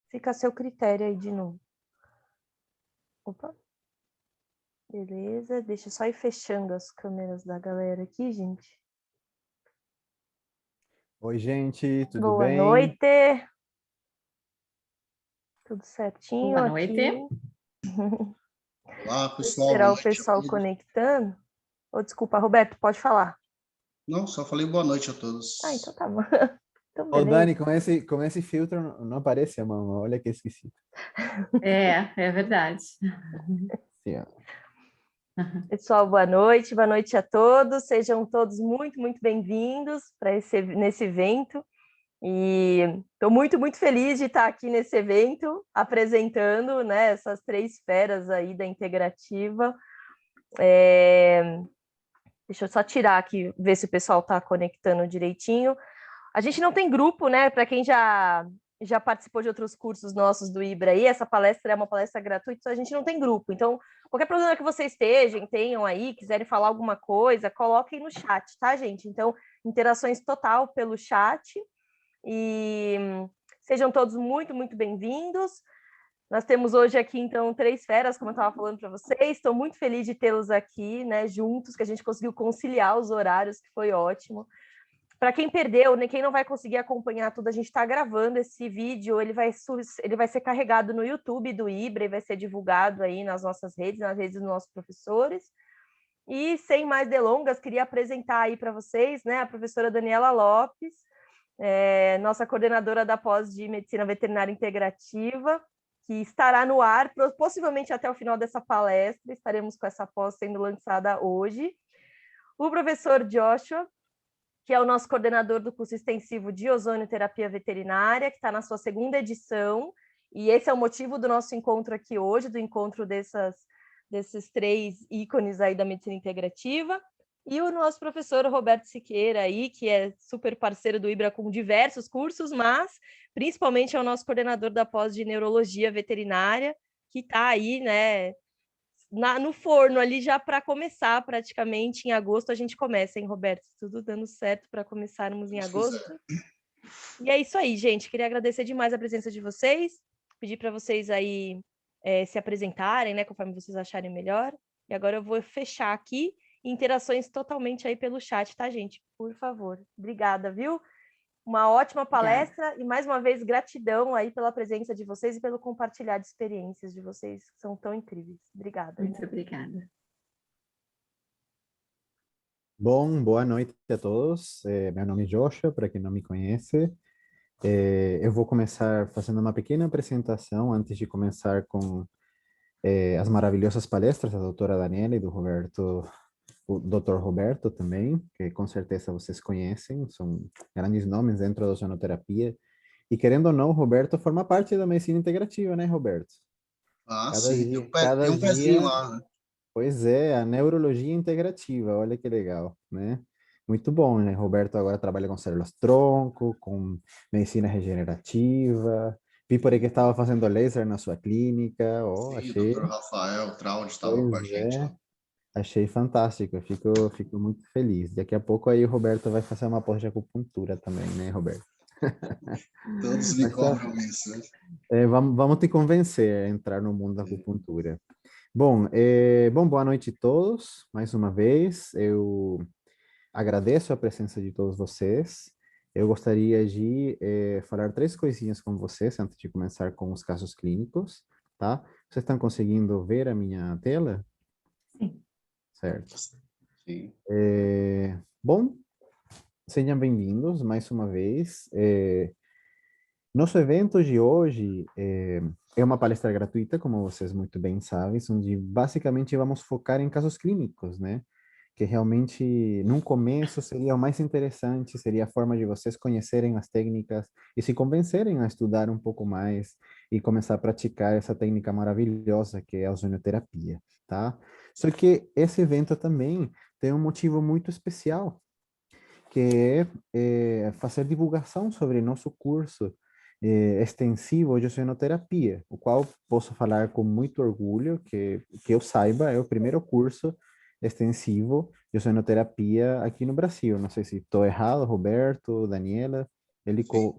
Fica a seu critério aí de novo. Opa. Beleza, deixa eu só ir fechando as câmeras da galera aqui, gente. Oi, gente, tudo Boa bem? noite. Tudo certinho Boa aqui. noite. Olá, Vou pessoal, boa esperar o noite a pessoal todos. conectando. Oh, desculpa, Roberto, pode falar. Não, só falei boa noite a todos. Ah, então tá bom. Então, Ô, beleza. Dani, com esse filtro não aparece a mão, olha que esquisito. É verdade. Assim, ó. Pessoal, boa noite a todos. Sejam todos muito bem-vindos para nesse evento. E estou muito feliz de estar aqui nesse evento, apresentando, né, essas 3 feras aí da integrativa. Deixa eu só tirar aqui, ver se o pessoal está conectando direitinho. A gente não tem grupo, né? Para quem já participou de outros cursos nossos do IBRA aí, essa palestra é uma palestra gratuita, então a gente não tem grupo. Então, qualquer problema que vocês tenham aí, quiserem falar alguma coisa, coloquem no chat, tá, gente? Então, interações total pelo chat. E sejam todos muito bem-vindos. Nós temos hoje aqui, então, 3 feras, como eu estava falando para vocês. Estou muito feliz de tê-los aqui, né, juntos, que a gente conseguiu conciliar os horários, que foi ótimo. Para quem perdeu, né, quem não vai conseguir acompanhar tudo, a gente está gravando esse vídeo, ele vai ser carregado no YouTube do IBRA e vai ser divulgado aí nas nossas redes, nas redes dos nossos professores. E, sem mais delongas, queria apresentar aí para vocês, né, a professora Daniela Lopes, nossa coordenadora da pós de Medicina Veterinária Integrativa, que estará no ar, possivelmente até o final dessa palestra, estaremos com essa pós sendo lançada hoje. O professor Joshua, que é o nosso coordenador do curso extensivo de ozonioterapia veterinária, que está na sua 2ª edição, e esse é o motivo do nosso encontro aqui hoje, do encontro desses 3 ícones aí da medicina integrativa, e o nosso professor Roberto Siqueira aí, que é super parceiro do IBRA com diversos cursos, mas principalmente é o nosso coordenador da pós de neurologia veterinária, que está aí, né, no forno ali já para começar praticamente em agosto. A gente começa, hein, Roberto? Tudo dando certo para começarmos em agosto. E é isso aí, gente. Queria agradecer demais a presença de vocês, pedir para vocês aí se apresentarem, né, conforme vocês acharem melhor. E agora eu vou fechar aqui, interações totalmente aí pelo chat, tá, gente? Por favor. Obrigada, viu? Uma ótima palestra e, mais uma vez, gratidão aí pela presença de vocês e pelo compartilhar de experiências de vocês, que são tão incríveis. Obrigada. Muito obrigada. Bom, boa noite a todos. Meu nome é Joshua, para quem não me conhece. Eu vou começar fazendo uma pequena apresentação antes de começar com as maravilhosas palestras da doutora Daniela e do Roberto, o doutor Roberto também, que com certeza vocês conhecem, são grandes nomes dentro da ozonoterapia. E querendo ou não, o Roberto forma parte da medicina integrativa, né, Roberto? Ah, Cada sim, dia, tem cada um pezinho dia, lá, né? pois é, a neurologia integrativa, olha que legal, né? Muito bom, né? Roberto agora trabalha com células-tronco, com medicina regenerativa. Vi por aí que estava fazendo laser na sua clínica, Sim, o achei, Dr. Rafael Traud estava com a pois gente é, lá. achei fantástico, eu fico muito feliz. Daqui a pouco aí o Roberto vai fazer uma pós de acupuntura também, né, Roberto? Todos me Mas tá, cobram isso, né? vamos te convencer a entrar no mundo da acupuntura. Bom, boa noite a todos, mais uma vez. Eu agradeço a presença de todos vocês. Eu gostaria de falar 3 coisinhas com vocês antes de começar com os casos clínicos, tá? Vocês estão conseguindo ver a minha tela? Sim. Certo. Sim. Bom, sejam bem-vindos mais uma vez. Nosso evento de hoje é uma palestra gratuita, como vocês muito bem sabem, onde basicamente vamos focar em casos clínicos, né? Que realmente, num começo, seria o mais interessante, seria a forma de vocês conhecerem as técnicas e se convencerem a estudar um pouco mais e começar a praticar essa técnica maravilhosa que é a ozonioterapia, tá? Só que esse evento também tem um motivo muito especial, que é fazer divulgação sobre nosso curso extensivo de ozonoterapia, o qual posso falar com muito orgulho que eu saiba, é o primeiro curso extensivo de ozonoterapia aqui no Brasil. Não sei se estou errado, Roberto, Daniela, ele Sim.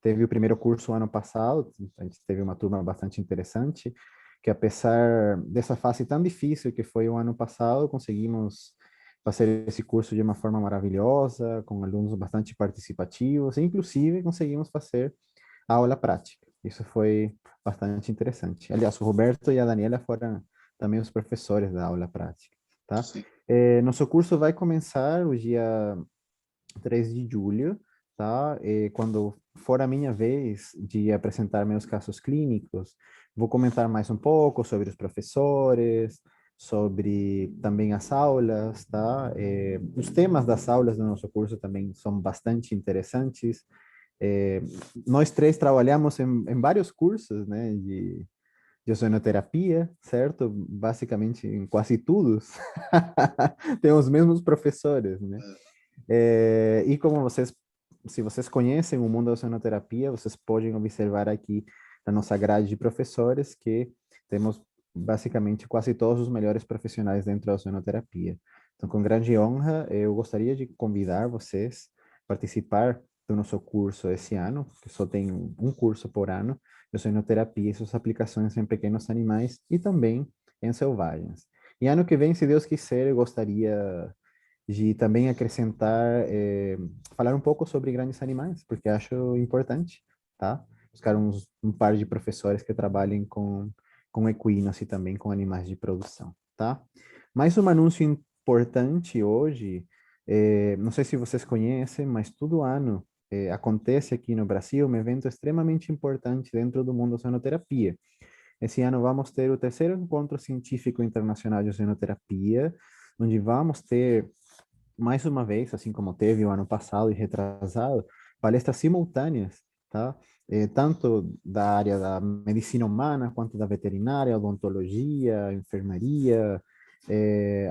teve o primeiro curso ano passado, a gente teve uma turma bastante interessante, que apesar dessa fase tão difícil que foi o ano passado, conseguimos fazer esse curso de uma forma maravilhosa, com alunos bastante participativos, e inclusive conseguimos fazer a aula prática. Isso foi bastante interessante. Aliás, o Roberto e a Daniela foram também os professores da aula prática, tá? Sim. Nosso curso vai começar o dia 3 de julho, tá? E quando for a minha vez de apresentar meus casos clínicos, vou comentar mais um pouco sobre os professores, sobre também as aulas, tá? Os temas das aulas do nosso curso também são bastante interessantes. Nós três trabalhamos em vários cursos, né, de ozonoterapia, certo? Basicamente em quase todos. Tem os mesmos professores, né? E como vocês, se vocês conhecem o mundo da ozonoterapia, vocês podem observar aqui na nossa grade de professores que temos basicamente quase todos os melhores profissionais dentro da ozonoterapia. Então, com grande honra, eu gostaria de convidar vocês a participar do nosso curso esse ano, que só tem um curso por ano, de ozonoterapia e suas aplicações em pequenos animais e também em selvagens. E ano que vem, se Deus quiser, eu gostaria de também acrescentar, falar um pouco sobre grandes animais, porque acho importante, tá? Buscar um par de professores que trabalhem com equinos e também com animais de produção, tá? Mais um anúncio importante hoje, não sei se vocês conhecem, mas todo ano acontece aqui no Brasil um evento extremamente importante dentro do mundo da ozonoterapia. Esse ano vamos ter o terceiro encontro científico internacional de ozonoterapia, onde vamos ter mais uma vez, assim como teve o ano passado e retrasado, palestras simultâneas, tá? Tanto da área da medicina humana, quanto da veterinária, odontologia, enfermaria,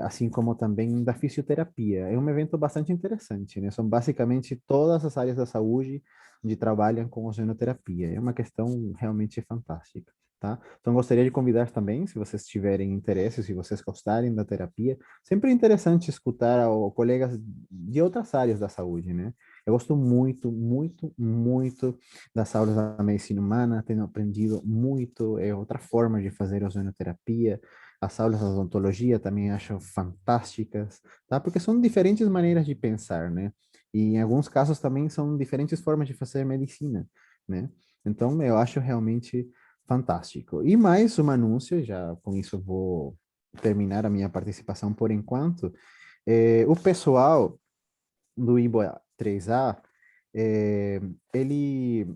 assim como também da fisioterapia. É um evento bastante interessante, né? São basicamente todas as áreas da saúde onde trabalham com ozonoterapia. É uma questão realmente fantástica. Tá? Então, gostaria de convidar também, se vocês tiverem interesse, se vocês gostarem da terapia, sempre é interessante escutar colegas de outras áreas da saúde, né? Eu gosto muito, muito, muito das aulas da medicina humana, tenho aprendido muito, é outra forma de fazer ozonoterapia. As aulas da odontologia também acho fantásticas, tá? Porque são diferentes maneiras de pensar, né? E em alguns casos também são diferentes formas de fazer medicina, né? Então, eu acho realmente fantástico. E mais um anúncio, já com isso vou terminar a minha participação por enquanto. O pessoal do IBOA 3A, ele,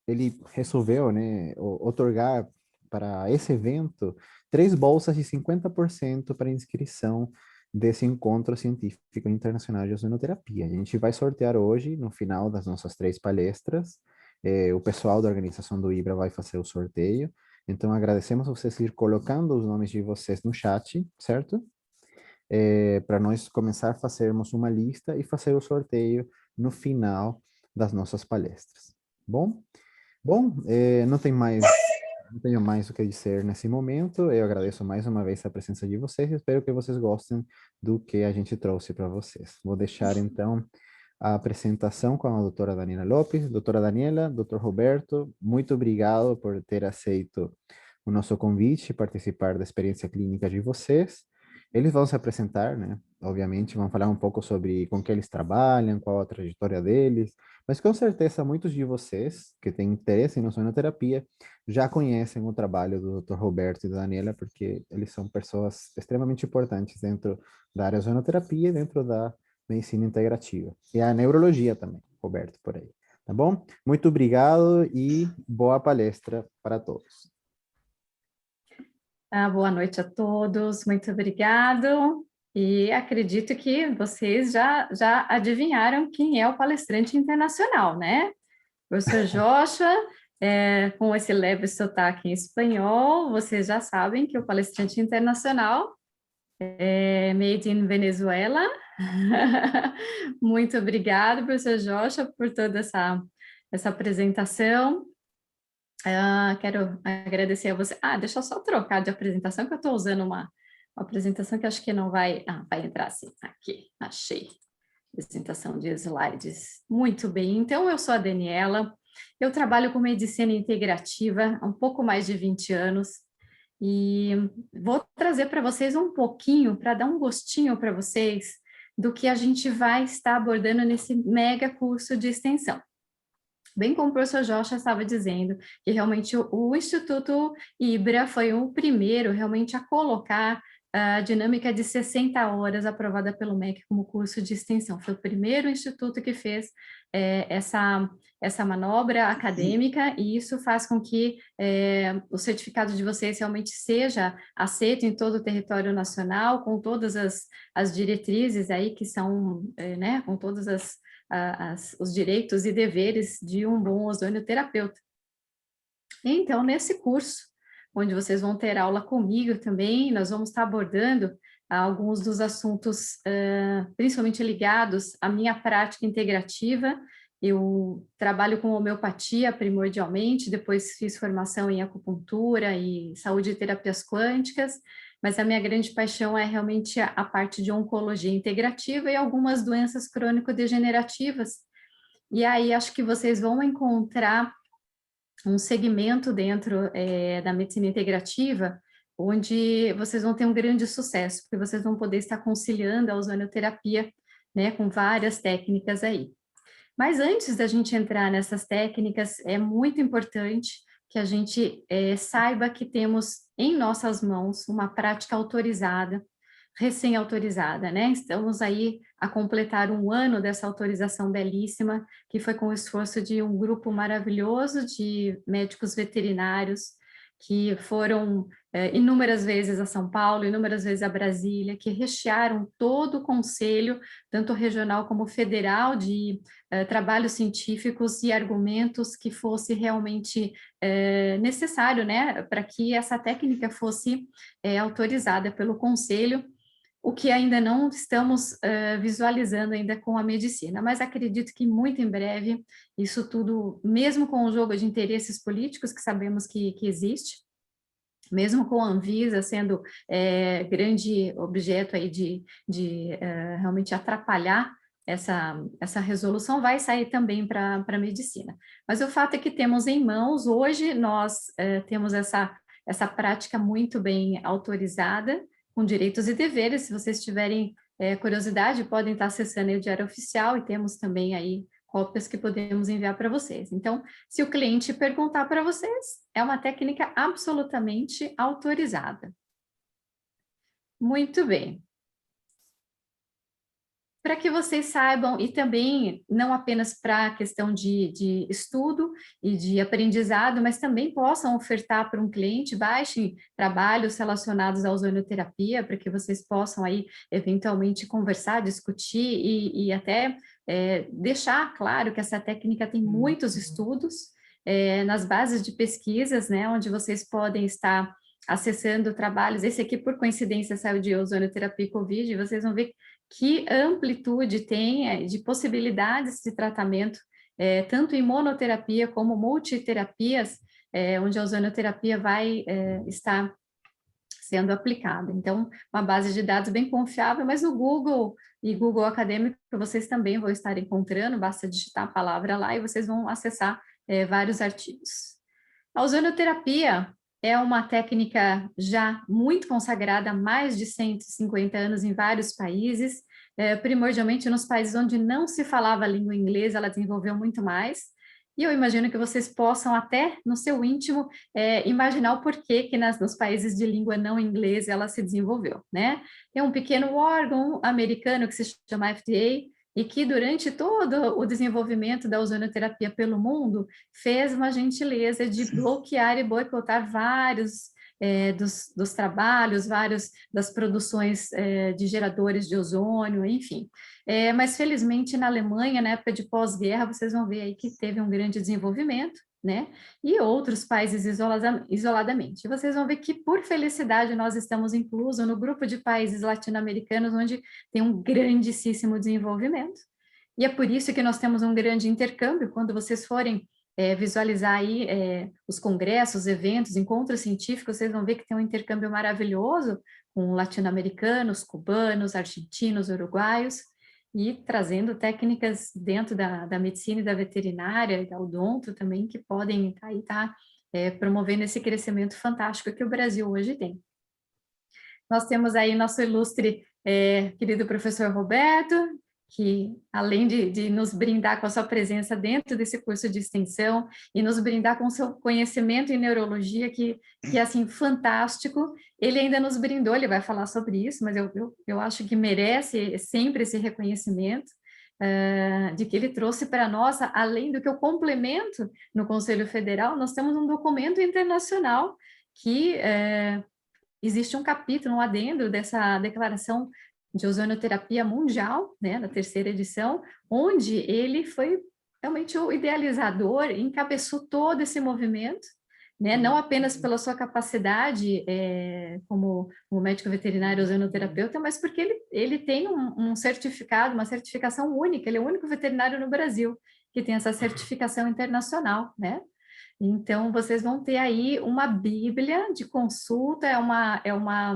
ele resolveu, né, otorgar para esse evento 3 bolsas de 50% para inscrição desse encontro científico internacional de ozonoterapia. A gente vai sortear hoje, no final das nossas 3 palestras. O pessoal da organização do IBRA vai fazer o sorteio. Então, agradecemos vocês ir colocando os nomes de vocês no chat, certo? Para nós começar a fazermos uma lista e fazer o sorteio no final das nossas palestras. Bom? Bom, não tenho mais o que dizer nesse momento. Eu agradeço mais uma vez a presença de vocês e espero que vocês gostem do que a gente trouxe para vocês. Vou deixar, então, a apresentação com a doutora Daniela Lopes. Doutora Daniela, doutor Roberto, muito obrigado por ter aceito o nosso convite e participar da experiência clínica de vocês. Eles vão se apresentar, né? Obviamente, vão falar um pouco sobre com que eles trabalham, qual a trajetória deles, mas com certeza muitos de vocês que têm interesse em ozonoterapia já conhecem o trabalho do Dr. Roberto e da Daniela, porque eles são pessoas extremamente importantes dentro da área de ozonoterapia e dentro da medicina integrativa. E a neurologia também, Roberto, por aí. Tá bom? Muito obrigado e boa palestra para todos. Boa noite a todos, muito obrigado. E acredito que vocês já adivinharam quem é o palestrante internacional, né? Professor Joshua, com esse leve sotaque em espanhol, vocês já sabem que o palestrante internacional é made in Venezuela. Muito obrigada, professor Joshua, por toda essa apresentação. Quero agradecer a você. Deixa eu só trocar de apresentação, que eu estou usando uma apresentação que acho que não vai... vai entrar assim, aqui, achei. Apresentação de slides. Muito bem, então eu sou a Daniela, eu trabalho com medicina integrativa há um pouco mais de 20 anos e vou trazer para vocês um pouquinho, para dar um gostinho para vocês do que a gente vai estar abordando nesse mega curso de extensão. Bem como o professor Joshua estava dizendo, que realmente o Instituto IBRA foi o primeiro realmente a colocar a dinâmica de 60 horas aprovada pelo MEC como curso de extensão. Foi o primeiro instituto que fez essa manobra acadêmica, e isso faz com que o certificado de vocês realmente seja aceito em todo o território nacional, com todas as diretrizes aí que são, né, com todas os direitos e deveres de um bom ozonioterapeuta. Então, nesse curso, onde vocês vão ter aula comigo também, nós vamos estar abordando alguns dos assuntos, principalmente ligados à minha prática integrativa. Eu trabalho com homeopatia primordialmente, depois fiz formação em acupuntura e saúde e terapias quânticas, mas a minha grande paixão é realmente a parte de oncologia integrativa e algumas doenças crônico-degenerativas. E aí acho que vocês vão encontrar um segmento dentro da medicina integrativa, onde vocês vão ter um grande sucesso, porque vocês vão poder estar conciliando a ozonioterapia, né, com várias técnicas aí. Mas antes da gente entrar nessas técnicas, é muito importante que a gente saiba que temos em nossas mãos uma prática autorizada, recém-autorizada, né? Estamos aí a completar um ano dessa autorização belíssima, que foi com o esforço de um grupo maravilhoso de médicos veterinários, que foram inúmeras vezes a São Paulo, inúmeras vezes a Brasília, que rechearam todo o conselho, tanto regional como federal, de trabalhos científicos e argumentos que fosse realmente necessário, né, para que essa técnica fosse autorizada pelo conselho, o que ainda não estamos visualizando ainda com a medicina, mas acredito que muito em breve, isso tudo, mesmo com o jogo de interesses políticos que sabemos que existe, mesmo com a Anvisa sendo grande objeto aí de realmente atrapalhar essa resolução, vai sair também para a medicina. Mas o fato é que temos em mãos, hoje nós temos essa prática muito bem autorizada, com direitos e deveres. Se vocês tiverem curiosidade, podem estar acessando o Diário Oficial, e temos também aí cópias que podemos enviar para vocês. Então, se o cliente perguntar para vocês, é uma técnica absolutamente autorizada. Muito bem. Para que vocês saibam, e também não apenas para a questão de estudo e de aprendizado, mas também possam ofertar para um cliente, baixem trabalhos relacionados à ozonioterapia, para que vocês possam aí eventualmente conversar, discutir e até deixar claro que essa técnica tem muitos estudos nas bases de pesquisas, né, onde vocês podem estar acessando trabalhos. Esse aqui, por coincidência, saiu de ozonioterapia e Covid, e vocês vão ver que amplitude tem de possibilidades de tratamento, tanto em monoterapia como multiterapias, onde a ozonioterapia vai estar sendo aplicada. Então, uma base de dados bem confiável, mas no Google e Google Acadêmico vocês também vão estar encontrando, basta digitar a palavra lá e vocês vão acessar vários artigos. A ozonioterapia é uma técnica já muito consagrada há mais de 150 anos em vários países, primordialmente nos países onde não se falava a língua inglesa, ela desenvolveu muito mais. E eu imagino que vocês possam até, no seu íntimo, imaginar o porquê que nos países de língua não inglesa ela se desenvolveu, né? Tem um pequeno órgão americano que se chama FDA, e que durante todo o desenvolvimento da ozonioterapia pelo mundo, fez uma gentileza de bloquear e boicotar vários dos trabalhos, vários das produções de geradores de ozônio, enfim. Mas felizmente na Alemanha, na época de pós-guerra, vocês vão ver aí que teve um grande desenvolvimento, né? E outros países isoladamente. Vocês vão ver que, por felicidade, nós estamos inclusos no grupo de países latino-americanos onde tem um grandíssimo desenvolvimento. E é por isso que nós temos um grande intercâmbio. Quando vocês forem visualizar aí os congressos, eventos, encontros científicos, vocês vão ver que tem um intercâmbio maravilhoso com latino-americanos, cubanos, argentinos, uruguaios. e trazendo técnicas dentro da medicina e da veterinária e da odonto também, que podem estar promovendo esse crescimento fantástico que o Brasil hoje tem. Nós temos aí nosso ilustre querido professor Roberto, que além de nos brindar com a sua presença dentro desse curso de extensão e nos brindar com o seu conhecimento em neurologia, que é assim, fantástico, ele ainda nos brindou, ele vai falar sobre isso, mas eu acho que merece sempre esse reconhecimento, de que ele trouxe para nós, além do que eu complemento no Conselho Federal, nós temos um documento internacional que existe um capítulo, um adendo dessa declaração de ozonoterapia mundial, né, na 3ª edição, onde ele foi realmente o idealizador, encabeçou todo esse movimento, né, não apenas pela sua capacidade como médico veterinário ozonoterapeuta, mas porque ele tem um certificado, uma certificação única, ele é o único veterinário no Brasil que tem essa certificação internacional, né? Então, vocês vão ter aí uma bíblia de consulta, é uma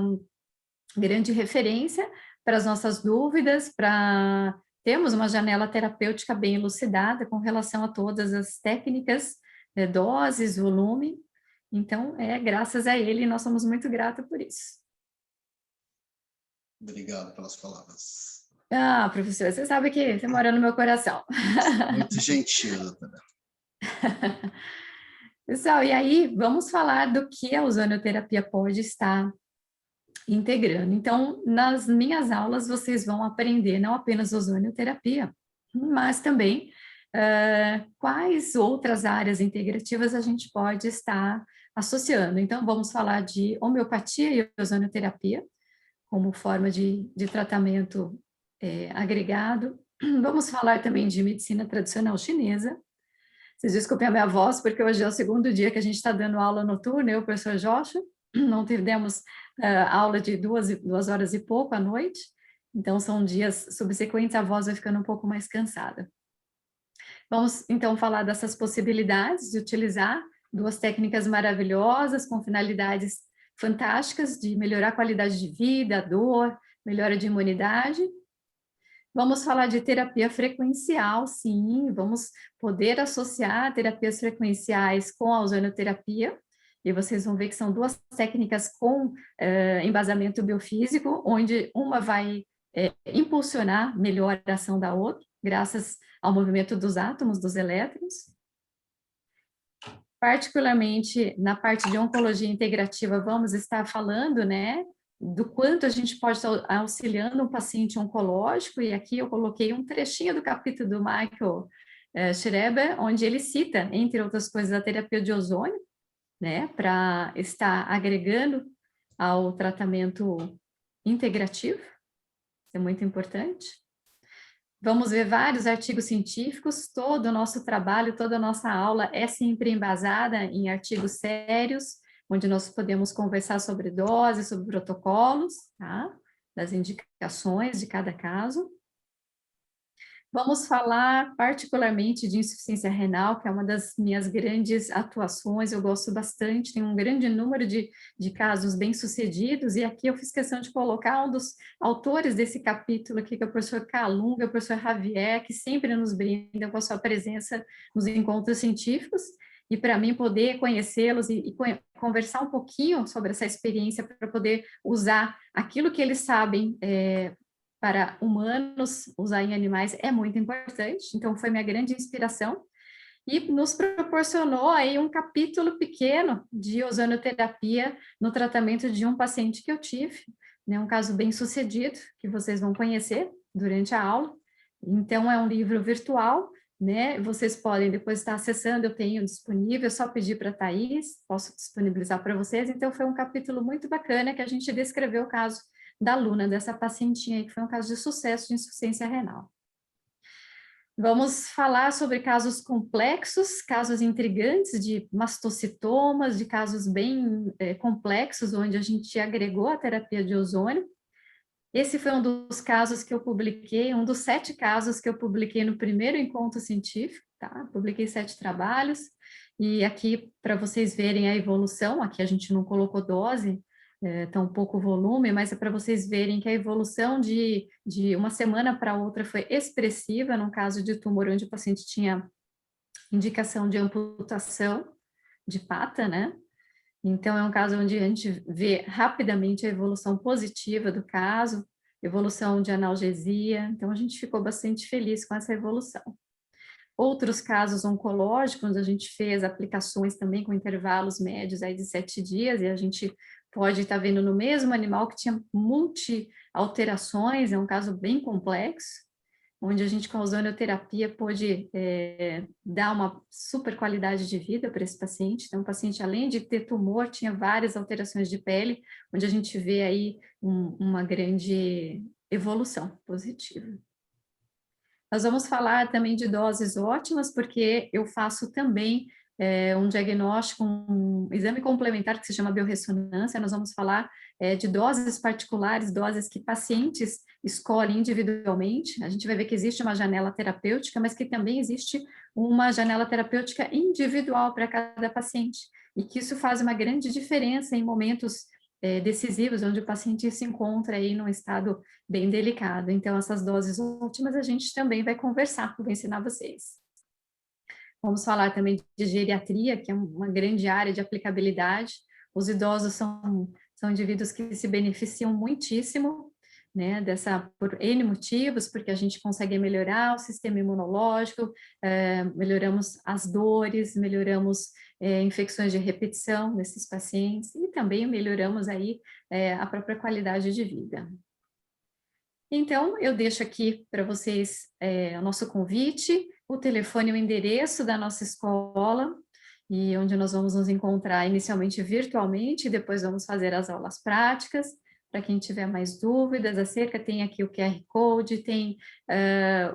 grande referência para as nossas dúvidas, para termos uma janela terapêutica bem elucidada com relação a todas as técnicas, doses, volume. Então, graças a ele, nós somos muito gratos por isso. Obrigado pelas palavras. Ah, professor, você sabe que você mora no meu coração. Muito gentil, doutora. Pessoal, e aí vamos falar do que a ozonoterapia pode estar integrando. Então, nas minhas aulas, vocês vão aprender não apenas ozonoterapia, mas também quais outras áreas integrativas a gente pode estar associando. Então, vamos falar de homeopatia e ozonoterapia como forma de tratamento agregado. Vamos falar também de medicina tradicional chinesa. Vocês desculpem a minha voz, porque hoje é o 2º dia que a gente está dando aula noturna, eu e o professor Joshua, não tivemos aula de 2 horas e pouco à noite, então são dias subsequentes, a voz vai ficando um pouco mais cansada. Vamos então falar dessas possibilidades de utilizar 2 técnicas maravilhosas, com finalidades fantásticas de melhorar a qualidade de vida, dor, melhora de imunidade. Vamos falar de terapia frequencial, sim, vamos poder associar terapias frequenciais com a ozonoterapia, e vocês vão ver que são 2 técnicas com embasamento biofísico, onde uma vai impulsionar melhor a ação da outra, graças ao movimento dos átomos, dos elétrons. Particularmente na parte de oncologia integrativa, vamos estar falando, né, do quanto a gente pode estar auxiliando um paciente oncológico, e aqui eu coloquei um trechinho do capítulo do Michael Schreber, onde ele cita, entre outras coisas, a terapia de ozônio, né, para estar agregando ao tratamento integrativo, isso é muito importante. Vamos ver vários artigos científicos, todo o nosso trabalho, toda a nossa aula é sempre embasada em artigos sérios, onde nós podemos conversar sobre doses, sobre protocolos, tá? Das indicações de cada caso. Vamos falar particularmente de insuficiência renal, que é uma das minhas grandes atuações, eu gosto bastante, tem um grande número de casos bem-sucedidos, e aqui eu fiz questão de colocar um dos autores desse capítulo aqui, que é o professor Calunga, o professor Javier, que sempre nos brindam com a sua presença nos encontros científicos, e para mim poder conhecê-los e conversar um pouquinho sobre essa experiência para poder usar aquilo que eles sabem para humanos, usar em animais é muito importante, então foi minha grande inspiração, e nos proporcionou aí um capítulo pequeno de ozonoterapia no tratamento de um paciente que eu tive, né, um caso bem sucedido, que vocês vão conhecer durante a aula. Então é um livro virtual, né, vocês podem depois estar acessando, eu tenho disponível, é só pedir para a Thaís, posso disponibilizar para vocês. Então foi um capítulo muito bacana que a gente descreveu o caso da aluna, dessa pacientinha aí, que foi um caso de sucesso de insuficiência renal. Vamos falar sobre casos complexos, casos intrigantes de mastocitomas, de casos bem complexos, onde a gente agregou a terapia de ozônio. Esse foi um dos casos que eu publiquei, um dos 7 casos que eu publiquei no primeiro encontro científico, tá? Publiquei 7 trabalhos, e aqui, para vocês verem a evolução, aqui a gente não colocou dose, tão pouco volume, mas é para vocês verem que a evolução de uma semana para outra foi expressiva, no caso de tumor onde o paciente tinha indicação de amputação de pata, né? Então, é um caso onde a gente vê rapidamente a evolução positiva do caso, evolução de analgesia, então a gente ficou bastante feliz com essa evolução. Outros casos oncológicos, a gente fez aplicações também com intervalos médios aí de 7 dias, e a gente pode estar vendo no mesmo animal que tinha multi-alterações, é um caso bem complexo, onde a gente com a ozonioterapia pôde dar uma super qualidade de vida para esse paciente. Então, o paciente, além de ter tumor, tinha várias alterações de pele, onde a gente vê aí uma grande evolução positiva. Nós vamos falar também de doses ótimas, porque eu faço também um diagnóstico, um exame complementar que se chama biorressonância. Nós vamos falar de doses particulares, doses que pacientes escolhem individualmente. A gente vai ver que existe uma janela terapêutica, mas que também existe uma janela terapêutica individual para cada paciente. E que isso faz uma grande diferença em momentos decisivos, onde o paciente se encontra aí num estado bem delicado. Então, essas doses ótimas a gente também vai conversar, vou ensinar vocês. Vamos falar também de geriatria, que é uma grande área de aplicabilidade. Os idosos são indivíduos que se beneficiam muitíssimo, né, por N motivos, porque a gente consegue melhorar o sistema imunológico, melhoramos as dores, melhoramos infecções de repetição nesses pacientes e também melhoramos aí a própria qualidade de vida. Então, eu deixo aqui para vocês o nosso convite, o telefone e o endereço da nossa escola, e onde nós vamos nos encontrar inicialmente virtualmente, e depois vamos fazer as aulas práticas. Para quem tiver mais dúvidas acerca, tem aqui o QR Code, tem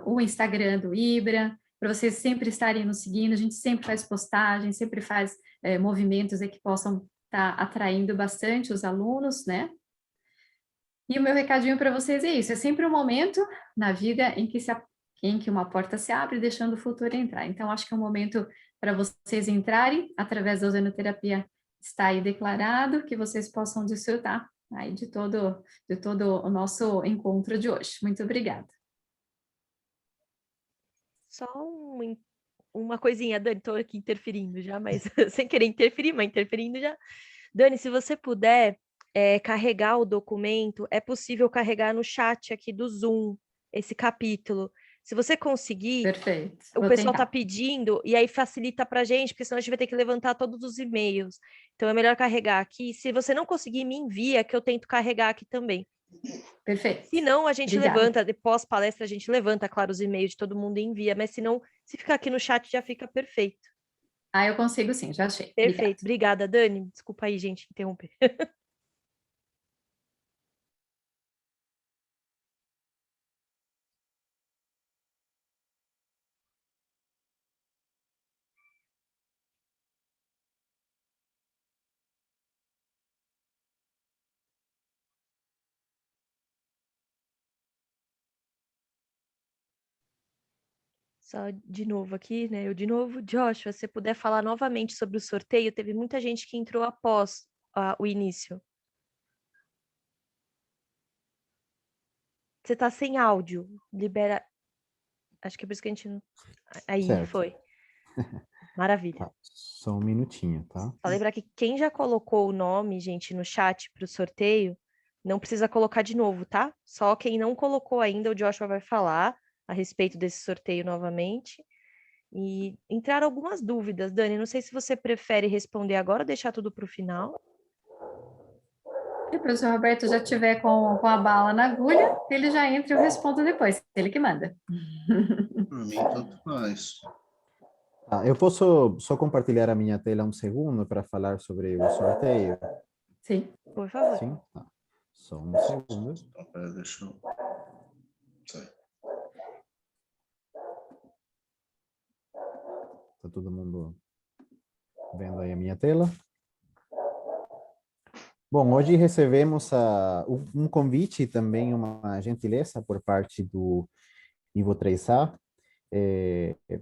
o Instagram do Ibra, para vocês sempre estarem nos seguindo, a gente sempre faz postagens, sempre faz movimentos que possam estar atraindo bastante os alunos, né? E o meu recadinho para vocês é isso, é sempre um momento na vida em que uma porta se abre, deixando o futuro entrar. Então, acho que é um momento para vocês entrarem, através da ozonioterapia está aí declarado, que vocês possam desfrutar aí de todo o nosso encontro de hoje. Muito obrigada. Só uma coisinha, Dani, estou aqui interferindo já, mas sem querer interferir, mas interferindo já. Dani, se você puder carregar o documento, é possível carregar no chat aqui do Zoom, esse capítulo. Se você conseguir, Perfeito. o pessoal está pedindo, e aí facilita para a gente, porque senão a gente vai ter que levantar todos os e-mails. Então é melhor carregar aqui. Se você não conseguir, me envia, que eu tento carregar aqui também. Perfeito. Se não, a gente Obrigada. levanta, depois palestra, a gente levanta, claro, os e-mails de todo mundo e envia, mas se não, se ficar aqui no chat já fica perfeito. Ah, eu consigo sim, já achei. Perfeito. Obrigada, Dani. Desculpa aí, gente, interromper. Só de novo aqui, né? Eu de novo, Joshua, se você puder falar novamente sobre o sorteio, teve muita gente que entrou após o início. Você tá sem áudio, libera. Acho que é por isso que a gente não. Aí, Certo. foi. Maravilha. Tá, só um minutinho, tá? Só lembrar que quem já colocou o nome, gente, no chat para o sorteio, não precisa colocar de novo, tá? Só quem não colocou ainda, o Joshua vai falar a respeito desse sorteio novamente. E entraram algumas dúvidas, Dani. Não sei se você prefere responder agora ou deixar tudo para o final. Depois o Roberto já tiver com a bala na agulha, ele já entra e eu respondo depois, ele que manda. Por mim, tanto faz. Eu posso só compartilhar a minha tela um segundo para falar sobre o sorteio? Sim. Por favor. Sim? Tá. Só um segundo. Então, pera, deixa eu... Sai. Tá todo mundo vendo aí a minha tela? Bom, hoje recebemos um convite e também uma gentileza por parte do Ivo3A.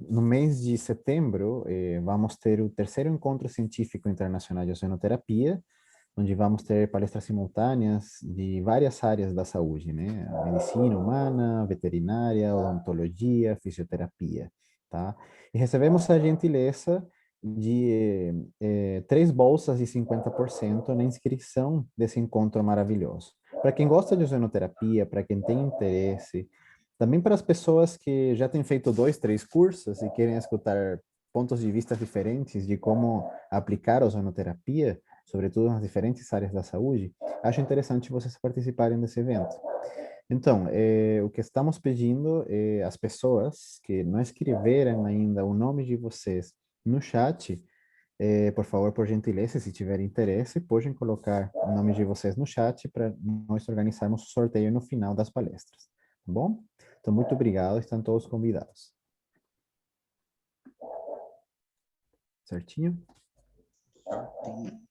No mês de setembro, vamos ter o terceiro encontro científico internacional de ozonoterapia, onde vamos ter palestras simultâneas de várias áreas da saúde, né? A medicina humana, veterinária, odontologia, fisioterapia, tá? E recebemos a gentileza de 3 bolsas de 50% na inscrição desse encontro maravilhoso. Para quem gosta de ozonoterapia, para quem tem interesse, também para as pessoas que já têm feito 2, 3 cursos e querem escutar pontos de vista diferentes de como aplicar a ozonoterapia, sobretudo nas diferentes áreas da saúde, acho interessante vocês participarem desse evento. Então, o que estamos pedindo é as pessoas que não escreveram ainda o nome de vocês no chat, por favor, por gentileza, se tiverem interesse, podem colocar o nome de vocês no chat para nós organizarmos o sorteio no final das palestras, tá bom? Então, muito obrigado, estão todos convidados. Certinho? Certinho.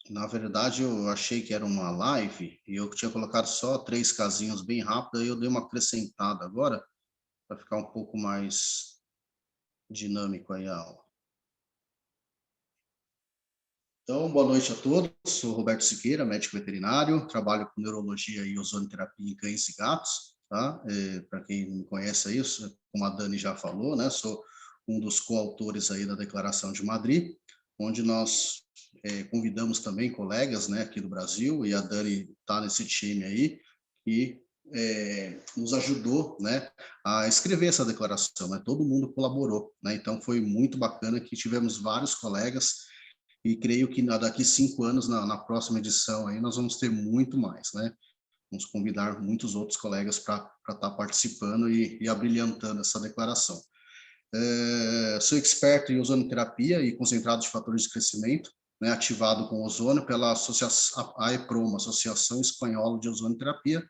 Na verdade, eu achei que era uma live e eu tinha colocado só 3 casinhos bem rápido, aí eu dei uma acrescentada agora para ficar um pouco mais dinâmico aí a aula. Então, boa noite a todos. Sou Roberto Siqueira, médico veterinário, trabalho com neurologia e ozonoterapia em cães e gatos, tá? Para quem não me conhece aí, como a Dani já falou, né? Sou um dos coautores aí da Declaração de Madrid, onde nós convidamos também colegas, né, aqui do Brasil, e a Dani está nesse time aí, e nos ajudou, né, a escrever essa declaração, né? Todo mundo colaborou, né? Então foi muito bacana que tivemos vários colegas e creio que daqui 5 anos, na próxima edição, aí nós vamos ter muito mais, né? Vamos convidar muitos outros colegas para estar participando e abrilhantando essa declaração. Sou experto em ozonoterapia e concentrados de fatores de crescimento, né, ativado com ozônio pela associação AEPROMA, Associação Espanhola de Ozonoterapia,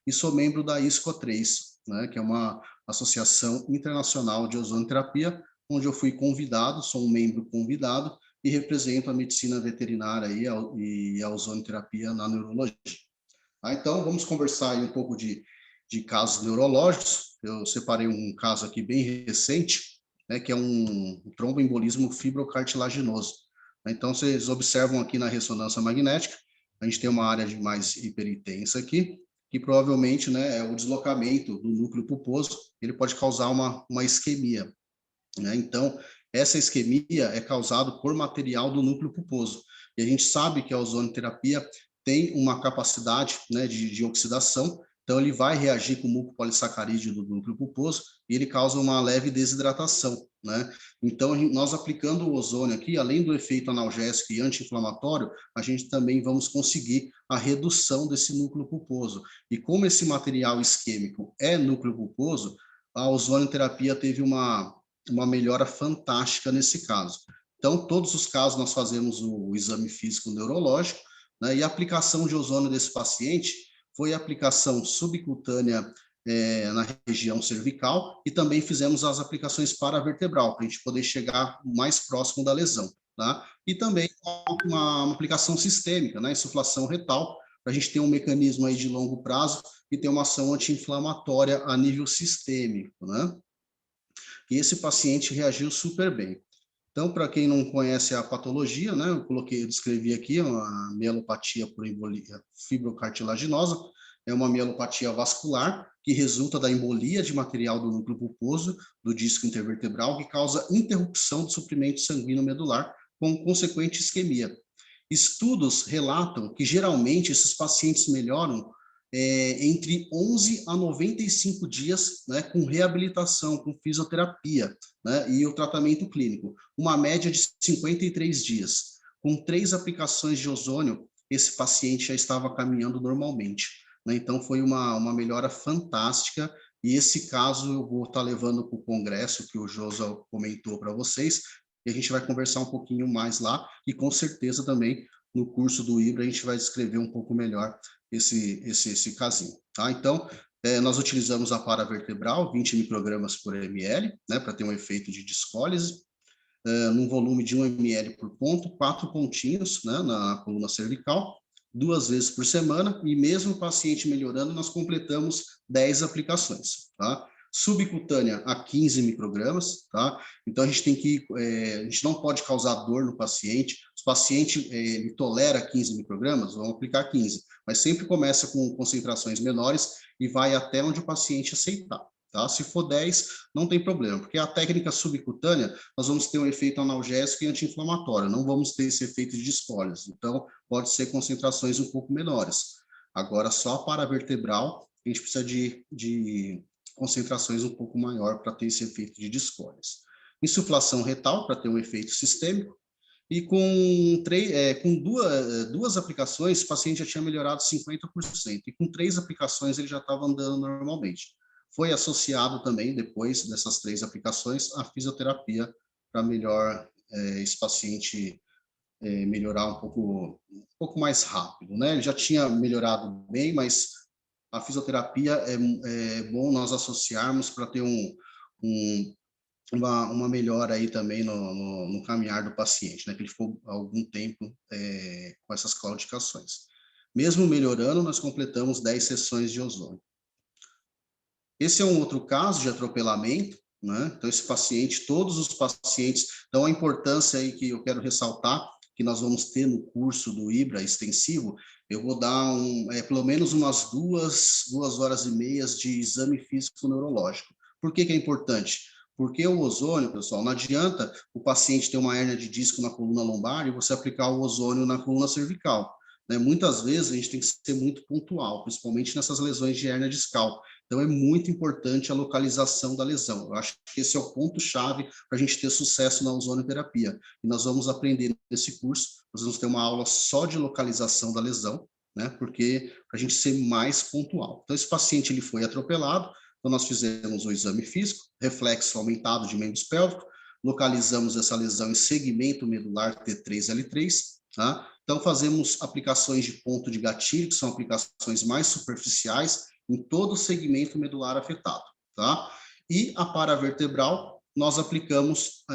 e sou membro da ISCO3, né, que é uma associação internacional de ozonoterapia, onde eu fui convidado, sou um membro convidado, e represento a medicina veterinária e a ozonoterapia na neurologia. Então, vamos conversar aí um pouco de casos neurológicos. Eu separei um caso aqui bem recente, né, que é um tromboembolismo fibrocartilaginoso. Então, vocês observam aqui na ressonância magnética, a gente tem uma área de mais hipertensa aqui, que provavelmente, né, é o deslocamento do núcleo pulposo, ele pode causar uma isquemia, né? Então, essa isquemia é causada por material do núcleo pulposo. E a gente sabe que a ozonoterapia tem uma capacidade, né, de oxidação, então ele vai reagir com o mucopolissacarídeo do núcleo pulposo e ele causa uma leve desidratação, né? Então, nós aplicando o ozônio aqui, além do efeito analgésico e anti-inflamatório, a gente também vamos conseguir a redução desse núcleo pulposo. E como esse material isquêmico é núcleo pulposo, a ozonoterapia teve uma melhora fantástica nesse caso. Então, todos os casos nós fazemos o exame físico neurológico, né, e a aplicação de ozônio desse paciente foi a aplicação subcutânea na região cervical e também fizemos as aplicações paravertebral, para a gente poder chegar mais próximo da lesão, tá? E também uma aplicação sistêmica, né, insuflação retal, para a gente ter um mecanismo aí de longo prazo e ter uma ação anti-inflamatória a nível sistêmico, né? E esse paciente reagiu super bem. Então, para quem não conhece a patologia, né, eu descrevi aqui uma mielopatia por embolia fibrocartilaginosa, é uma mielopatia vascular que resulta da embolia de material do núcleo pulposo do disco intervertebral que causa interrupção do suprimento sanguíneo medular com consequente isquemia. Estudos relatam que geralmente esses pacientes melhoram entre 11 a 95 dias, né, com reabilitação, com fisioterapia, né, e o tratamento clínico, uma média de 53 dias. Com 3 aplicações de ozônio, esse paciente já estava caminhando normalmente, né? Então, foi uma melhora fantástica, e esse caso eu vou estar levando para o congresso, que o Josa comentou para vocês, e a gente vai conversar um pouquinho mais lá, e com certeza também no curso do IBRA a gente vai descrever um pouco melhor esse casinho, tá? Então, nós utilizamos a paravertebral, 20 microgramas por ml, né, para ter um efeito de descólise, num volume de 1 ml por ponto, 4 pontinhos, né, na coluna cervical, 2 vezes por semana, e mesmo o paciente melhorando, nós completamos 10 aplicações, tá? Subcutânea a 15 microgramas, tá? Então, a gente tem que, a gente não pode causar dor no paciente. Se o paciente ele tolera 15 microgramas, vamos aplicar 15, mas sempre começa com concentrações menores e vai até onde o paciente aceitar, tá? Se for 10, não tem problema, porque a técnica subcutânea, nós vamos ter um efeito analgésico e anti-inflamatório, não vamos ter esse efeito de descólise, então pode ser concentrações um pouco menores. Agora, só a paravertebral, a gente precisa de concentrações um pouco maior para ter esse efeito de descólise. Insuflação retal, para ter um efeito sistêmico, e com duas aplicações, o paciente já tinha melhorado 50%, e com 3 aplicações ele já estava andando normalmente. Foi associado também, depois dessas 3 aplicações, a fisioterapia para melhor esse paciente melhorar um pouco mais rápido, né? Ele já tinha melhorado bem, mas a fisioterapia é bom nós associarmos para ter uma melhora aí também no caminhar do paciente, né? Que ele ficou algum tempo com essas claudicações. Mesmo melhorando, nós completamos 10 sessões de ozônio. Esse é um outro caso de atropelamento, né? Então, esse paciente, todos os pacientes, então a importância aí que eu quero ressaltar, que nós vamos ter no curso do IBRA extensivo, eu vou dar pelo menos umas 2 horas e meias de exame físico neurológico. Por que é importante? Porque o ozônio, pessoal, não adianta o paciente ter uma hérnia de disco na coluna lombar e você aplicar o ozônio na coluna cervical, né? Muitas vezes a gente tem que ser muito pontual, principalmente nessas lesões de hérnia discal. Então, é muito importante a localização da lesão. Eu acho que esse é o ponto-chave para a gente ter sucesso na ozonoterapia. E nós vamos aprender nesse curso, nós vamos ter uma aula só de localização da lesão, né? Porque para a gente ser mais pontual. Então, esse paciente ele foi atropelado, então nós fizemos o exame físico, reflexo aumentado de membros pélvicos, localizamos essa lesão em segmento medular T3L3, tá? Então, fazemos aplicações de ponto de gatilho, que são aplicações mais superficiais, em todo o segmento medular afetado, tá? E a paravertebral, nós aplicamos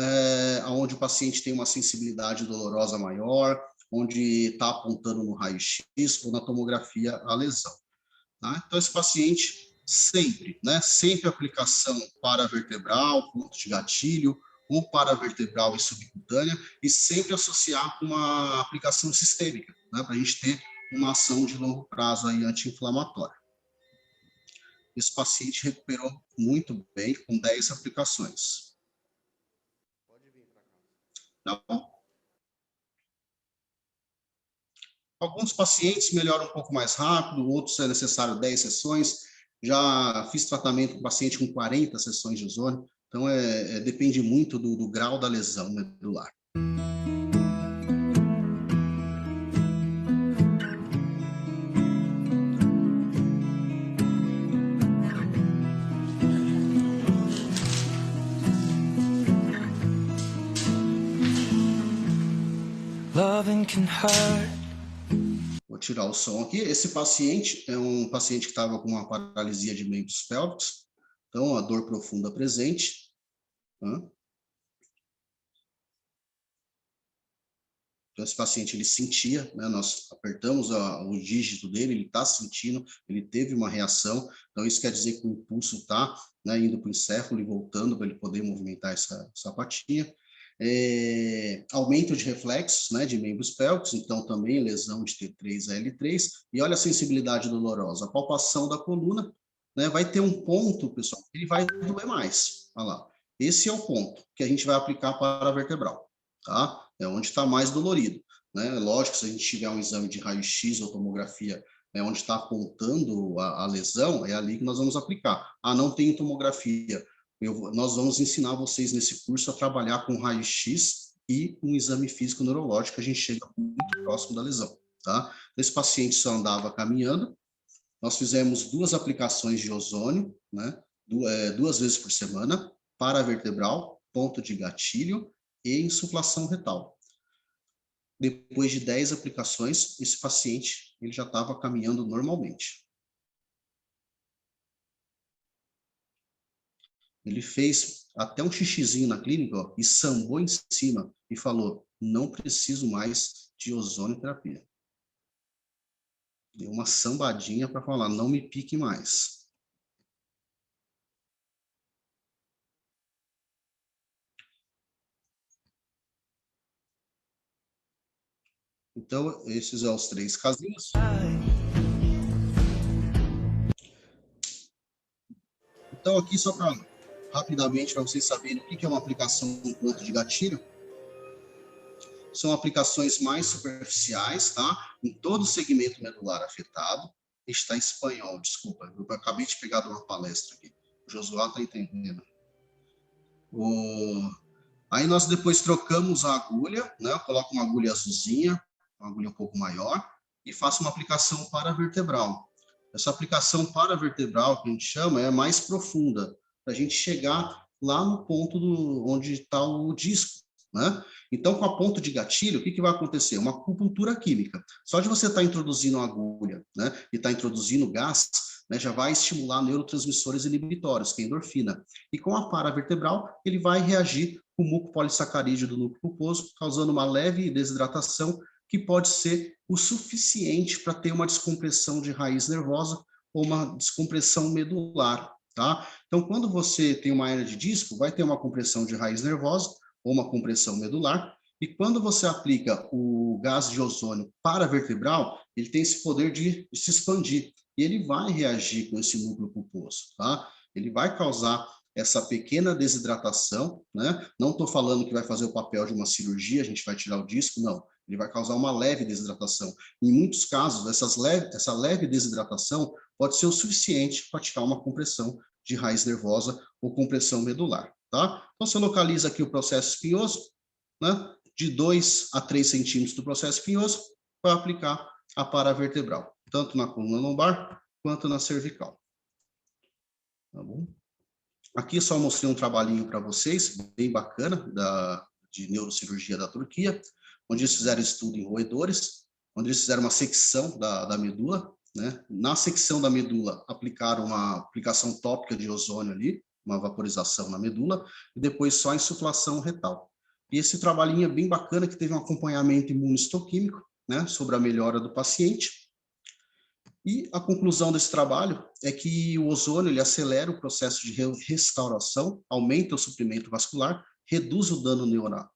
onde o paciente tem uma sensibilidade dolorosa maior, onde está apontando no raio-x ou na tomografia a lesão, tá? Então, esse paciente sempre, né? Sempre aplicação paravertebral, ponto de gatilho, ou paravertebral e subcutânea, e sempre associar com uma aplicação sistêmica, né? Para a gente ter uma ação de longo prazo aí anti-inflamatória. Esse paciente recuperou muito bem com 10 aplicações. Pode vir para cá. Tá bom? Alguns pacientes melhoram um pouco mais rápido, outros é necessário 10 sessões. Já fiz tratamento com paciente com 40 sessões de ozônio. Então, depende muito do grau da lesão medular. Vou tirar o som aqui. Esse paciente é um paciente que estava com uma paralisia de membros pélvicos, então a dor profunda presente. Então, esse paciente, ele sentia, né? Nós apertamos o dígito dele, ele está sentindo, ele teve uma reação, então isso quer dizer que o impulso está, né, indo para o encéfalo e voltando para ele poder movimentar essa patinha. Aumento de reflexos, né, de membros pélvicos, então também lesão de T3 a L3, e olha a sensibilidade dolorosa, a palpação da coluna, né, vai ter um ponto, pessoal, ele vai doer mais, olha lá, esse é o ponto que a gente vai aplicar para a vertebral, tá? É onde está mais dolorido, né? Lógico, se a gente tiver um exame de raio-x ou tomografia, onde está apontando a lesão, é ali que nós vamos aplicar. Ah, não tem tomografia. Nós vamos ensinar vocês nesse curso a trabalhar com raio-x e um exame físico neurológico, a gente chega muito próximo da lesão, tá? Esse paciente só andava caminhando, nós fizemos 2 aplicações de ozônio, né? 2 vezes por semana, paravertebral, ponto de gatilho e insuflação retal. Depois de 10 aplicações, esse paciente ele já estava caminhando normalmente. Ele fez até um xixizinho na clínica, ó, e sambou em cima e falou: não preciso mais de ozonioterapia. Dei uma sambadinha para falar, não me pique mais. Então, esses são os 3 casinhos. Então, aqui só para rapidamente, para vocês saberem o que é uma aplicação com ponto de gatilho. São aplicações mais superficiais, tá? Em todo o segmento medular afetado. Está em espanhol, desculpa. Eu acabei de pegar de uma palestra aqui. O Josué está entendendo. Aí nós depois trocamos a agulha, né? Eu coloco uma agulha azulzinha, uma agulha um pouco maior, e faço uma aplicação paravertebral. Essa aplicação paravertebral, que a gente chama, é mais profunda, para a gente chegar lá no ponto onde está o disco, né? Então, com a ponto de gatilho, o que vai acontecer? Uma acupuntura química. Só de você estar introduzindo a agulha, né, e estar introduzindo gás, né, já vai estimular neurotransmissores inibitórios, que é a endorfina. E com a paravertebral, ele vai reagir com o muco polissacarídeo do núcleo pulposo, causando uma leve desidratação, que pode ser o suficiente para ter uma descompressão de raiz nervosa ou uma descompressão medular, tá? Então, quando você tem uma hernia de disco, vai ter uma compressão de raiz nervosa ou uma compressão medular, e quando você aplica o gás de ozônio paravertebral, ele tem esse poder de se expandir, e ele vai reagir com esse núcleo pulposo, tá? Ele vai causar essa pequena desidratação, né? Não estou falando que vai fazer o papel de uma cirurgia, a gente vai tirar o disco, não. Ele vai causar uma leve desidratação. Em muitos casos, essa leve desidratação pode ser o suficiente para tirar uma compressão de raiz nervosa ou compressão medular, tá? Então, você localiza aqui o processo espinhoso, né? De 2 a 3 centímetros do processo espinhoso, para aplicar a paravertebral, tanto na coluna lombar quanto na cervical. Tá bom? Aqui só mostrei um trabalhinho para vocês, bem bacana, de neurocirurgia da Turquia, onde eles fizeram estudo em roedores, onde eles fizeram uma secção da medula, né? Na secção da medula, aplicaram uma aplicação tópica de ozônio ali, uma vaporização na medula, e depois só a insuflação retal. E esse trabalhinho é bem bacana, que teve um acompanhamento imunohistoquímico, né, sobre a melhora do paciente. E a conclusão desse trabalho é que o ozônio ele acelera o processo de restauração, aumenta o suprimento vascular, reduz o dano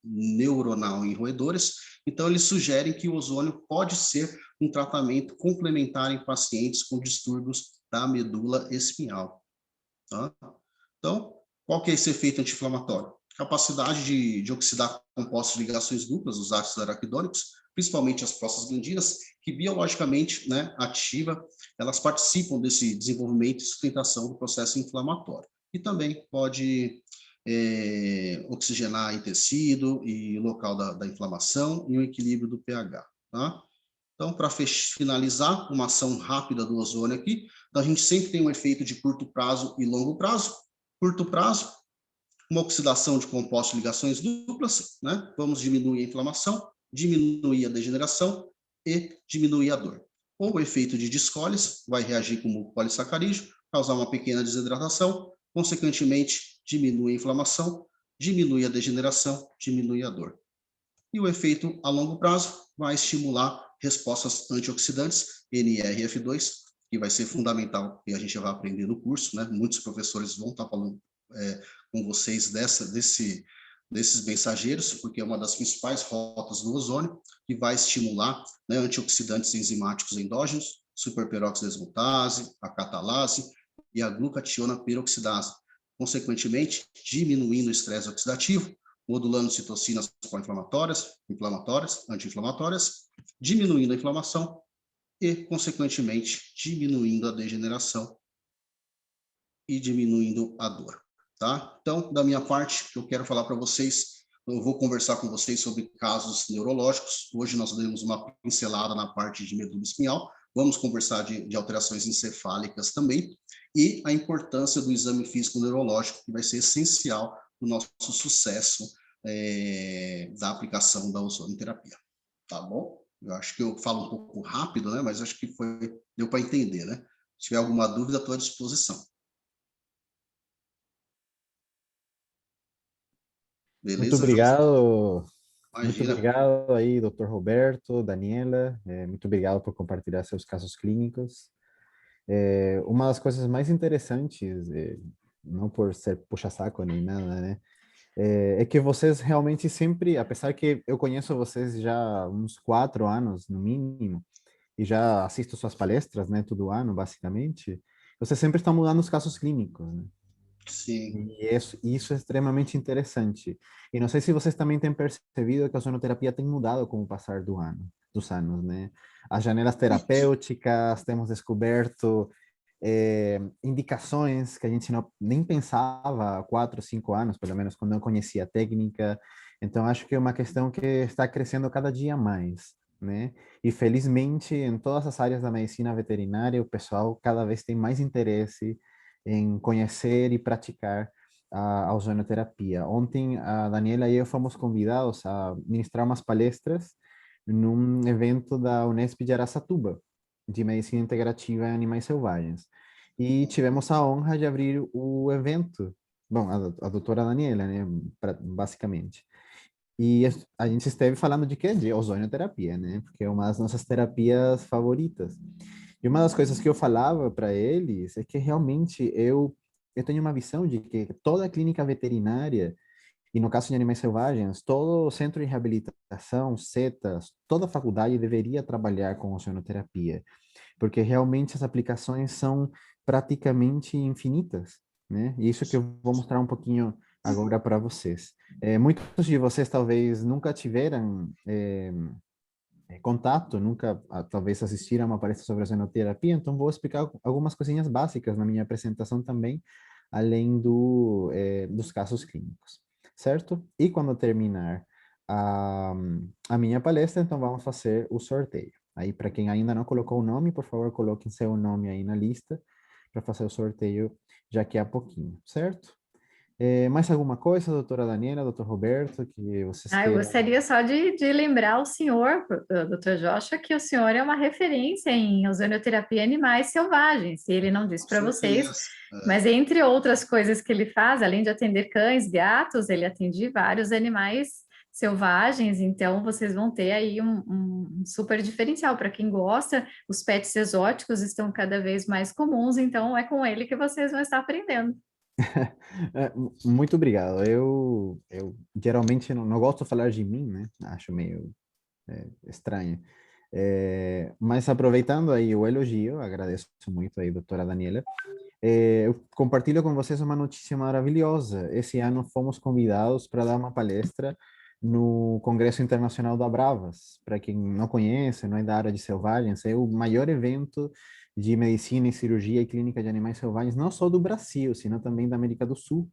neuronal em roedores. Então, eles sugerem que o ozônio pode ser um tratamento complementar em pacientes com distúrbios da medula espinhal. Tá? Então, qual que é esse efeito anti-inflamatório? Capacidade de oxidar compostos de ligações duplas, os ácidos araquidônicos, principalmente as prostaglandinas, que biologicamente, né, ativa, elas participam desse desenvolvimento e sustentação do processo inflamatório. E também pode oxigenar em tecido e local da inflamação e o equilíbrio do pH. Tá? Então, para finalizar, uma ação rápida do ozônio aqui, então a gente sempre tem um efeito de curto prazo e longo prazo. Curto prazo, uma oxidação de compostos de ligações duplas, né? Vamos diminuir a inflamação, diminuir a degeneração e diminuir a dor. Ou o efeito de descólise, vai reagir com o polissacarídeo, causar uma pequena desidratação, consequentemente, diminui a inflamação, diminui a degeneração, diminui a dor. E o efeito a longo prazo vai estimular respostas antioxidantes, NRF2, que vai ser fundamental, e a gente vai aprender no curso, né? Muitos professores vão estar falando com vocês desses mensageiros, porque é uma das principais rotas do ozônio, que vai estimular, né, antioxidantes enzimáticos endógenos, superperoxidase, a catalase e a glucationa peroxidase, consequentemente diminuindo o estresse oxidativo, modulando citocinas pró-inflamatórias, anti-inflamatórias, diminuindo a inflamação e, consequentemente, diminuindo a degeneração e diminuindo a dor. Tá? Então, da minha parte, eu quero falar para vocês, eu vou conversar com vocês sobre casos neurológicos. Hoje nós demos uma pincelada na parte de medula espinhal, vamos conversar de alterações encefálicas também, e a importância do exame físico neurológico, que vai ser essencial para o nosso sucesso da aplicação da ozonoterapia. Tá bom? Eu acho que eu falo um pouco rápido, né? Mas acho que deu para entender, né? Se tiver alguma dúvida, estou à disposição. Beleza, Muito obrigado, Muito Imagina. obrigado aí, doutor Roberto, Daniela, muito obrigado por compartilhar seus casos clínicos. Uma das coisas mais interessantes, não por ser puxa-saco nem nada, né? É que vocês realmente sempre, apesar que eu conheço vocês já há uns 4 anos, no mínimo, e já assisto suas palestras, né, todo ano, basicamente, vocês sempre estão mudando os casos clínicos, né? Sim. E isso é extremamente interessante. E não sei se vocês também têm percebido que a ozonoterapia tem mudado com o passar dos anos, né? As janelas terapêuticas, temos descoberto indicações que a gente não, nem pensava há 4, 5 anos, pelo menos quando eu conhecia a técnica. Então, acho que é uma questão que está crescendo cada dia mais, né? E felizmente, em todas as áreas da medicina veterinária, o pessoal cada vez tem mais interesse em conhecer e praticar a ozonoterapia. Ontem, a Daniela e eu fomos convidados a ministrar umas palestras num evento da Unesp de Araçatuba, de Medicina Integrativa em Animais Selvagens. E tivemos a honra de abrir o evento, bom, a doutora Daniela, né, basicamente. E a gente esteve falando de quê? De ozonioterapia, né? Porque é uma das nossas terapias favoritas. E uma das coisas que eu falava para eles é que realmente eu tenho uma visão de que toda clínica veterinária, e no caso de animais selvagens, todo centro de reabilitação, CETAS, toda faculdade deveria trabalhar com ozonoterapia, porque realmente as aplicações são praticamente infinitas, né? E isso que eu vou mostrar um pouquinho agora para vocês. Muitos de vocês talvez nunca tiveram contato, nunca talvez assistiram a uma palestra sobre ozonoterapia, então vou explicar algumas coisinhas básicas na minha apresentação também, além dos casos clínicos, certo? E quando terminar a, a minha palestra, então vamos fazer o sorteio. Aí, para quem ainda não colocou o nome, por favor, coloquem seu nome aí na lista para fazer o sorteio já que há pouquinho, certo? Mais alguma coisa, doutora Daniela, doutor Roberto, que vocês Eu queiram? gostaria só de lembrar o senhor, doutor Joshua, que o senhor é uma referência em ozonoterapia em animais selvagens, e ele não disse Com para vocês, certeza. mas entre outras coisas que ele faz, além de atender cães, gatos, ele atende vários animais selvagens, então vocês vão ter aí um super diferencial para quem gosta. Os pets exóticos estão cada vez mais comuns, então é com ele que vocês vão estar aprendendo. Muito obrigado. Eu geralmente não gosto de falar de mim, né? Acho meio estranho. Mas aproveitando aí o elogio, agradeço muito aí, doutora Daniela. Eu compartilho com vocês uma notícia maravilhosa. Esse ano fomos convidados para dar uma palestra no Congresso Internacional da Bravas. Para quem não conhece, não é da área de selvagens, é o maior evento de medicina e cirurgia e clínica de animais selvagens, não só do Brasil, sino também da América do Sul.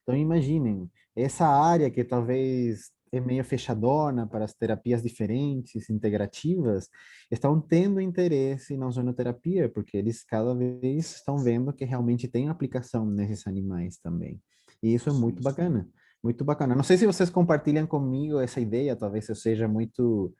Então, imaginem, essa área que talvez é meio fechadona para as terapias diferentes, integrativas, estão tendo interesse na ozonoterapia, porque eles cada vez estão vendo que realmente tem aplicação nesses animais também. E isso é Sim, muito sim. bacana, muito bacana. Não sei se vocês compartilham comigo essa ideia, talvez eu seja muito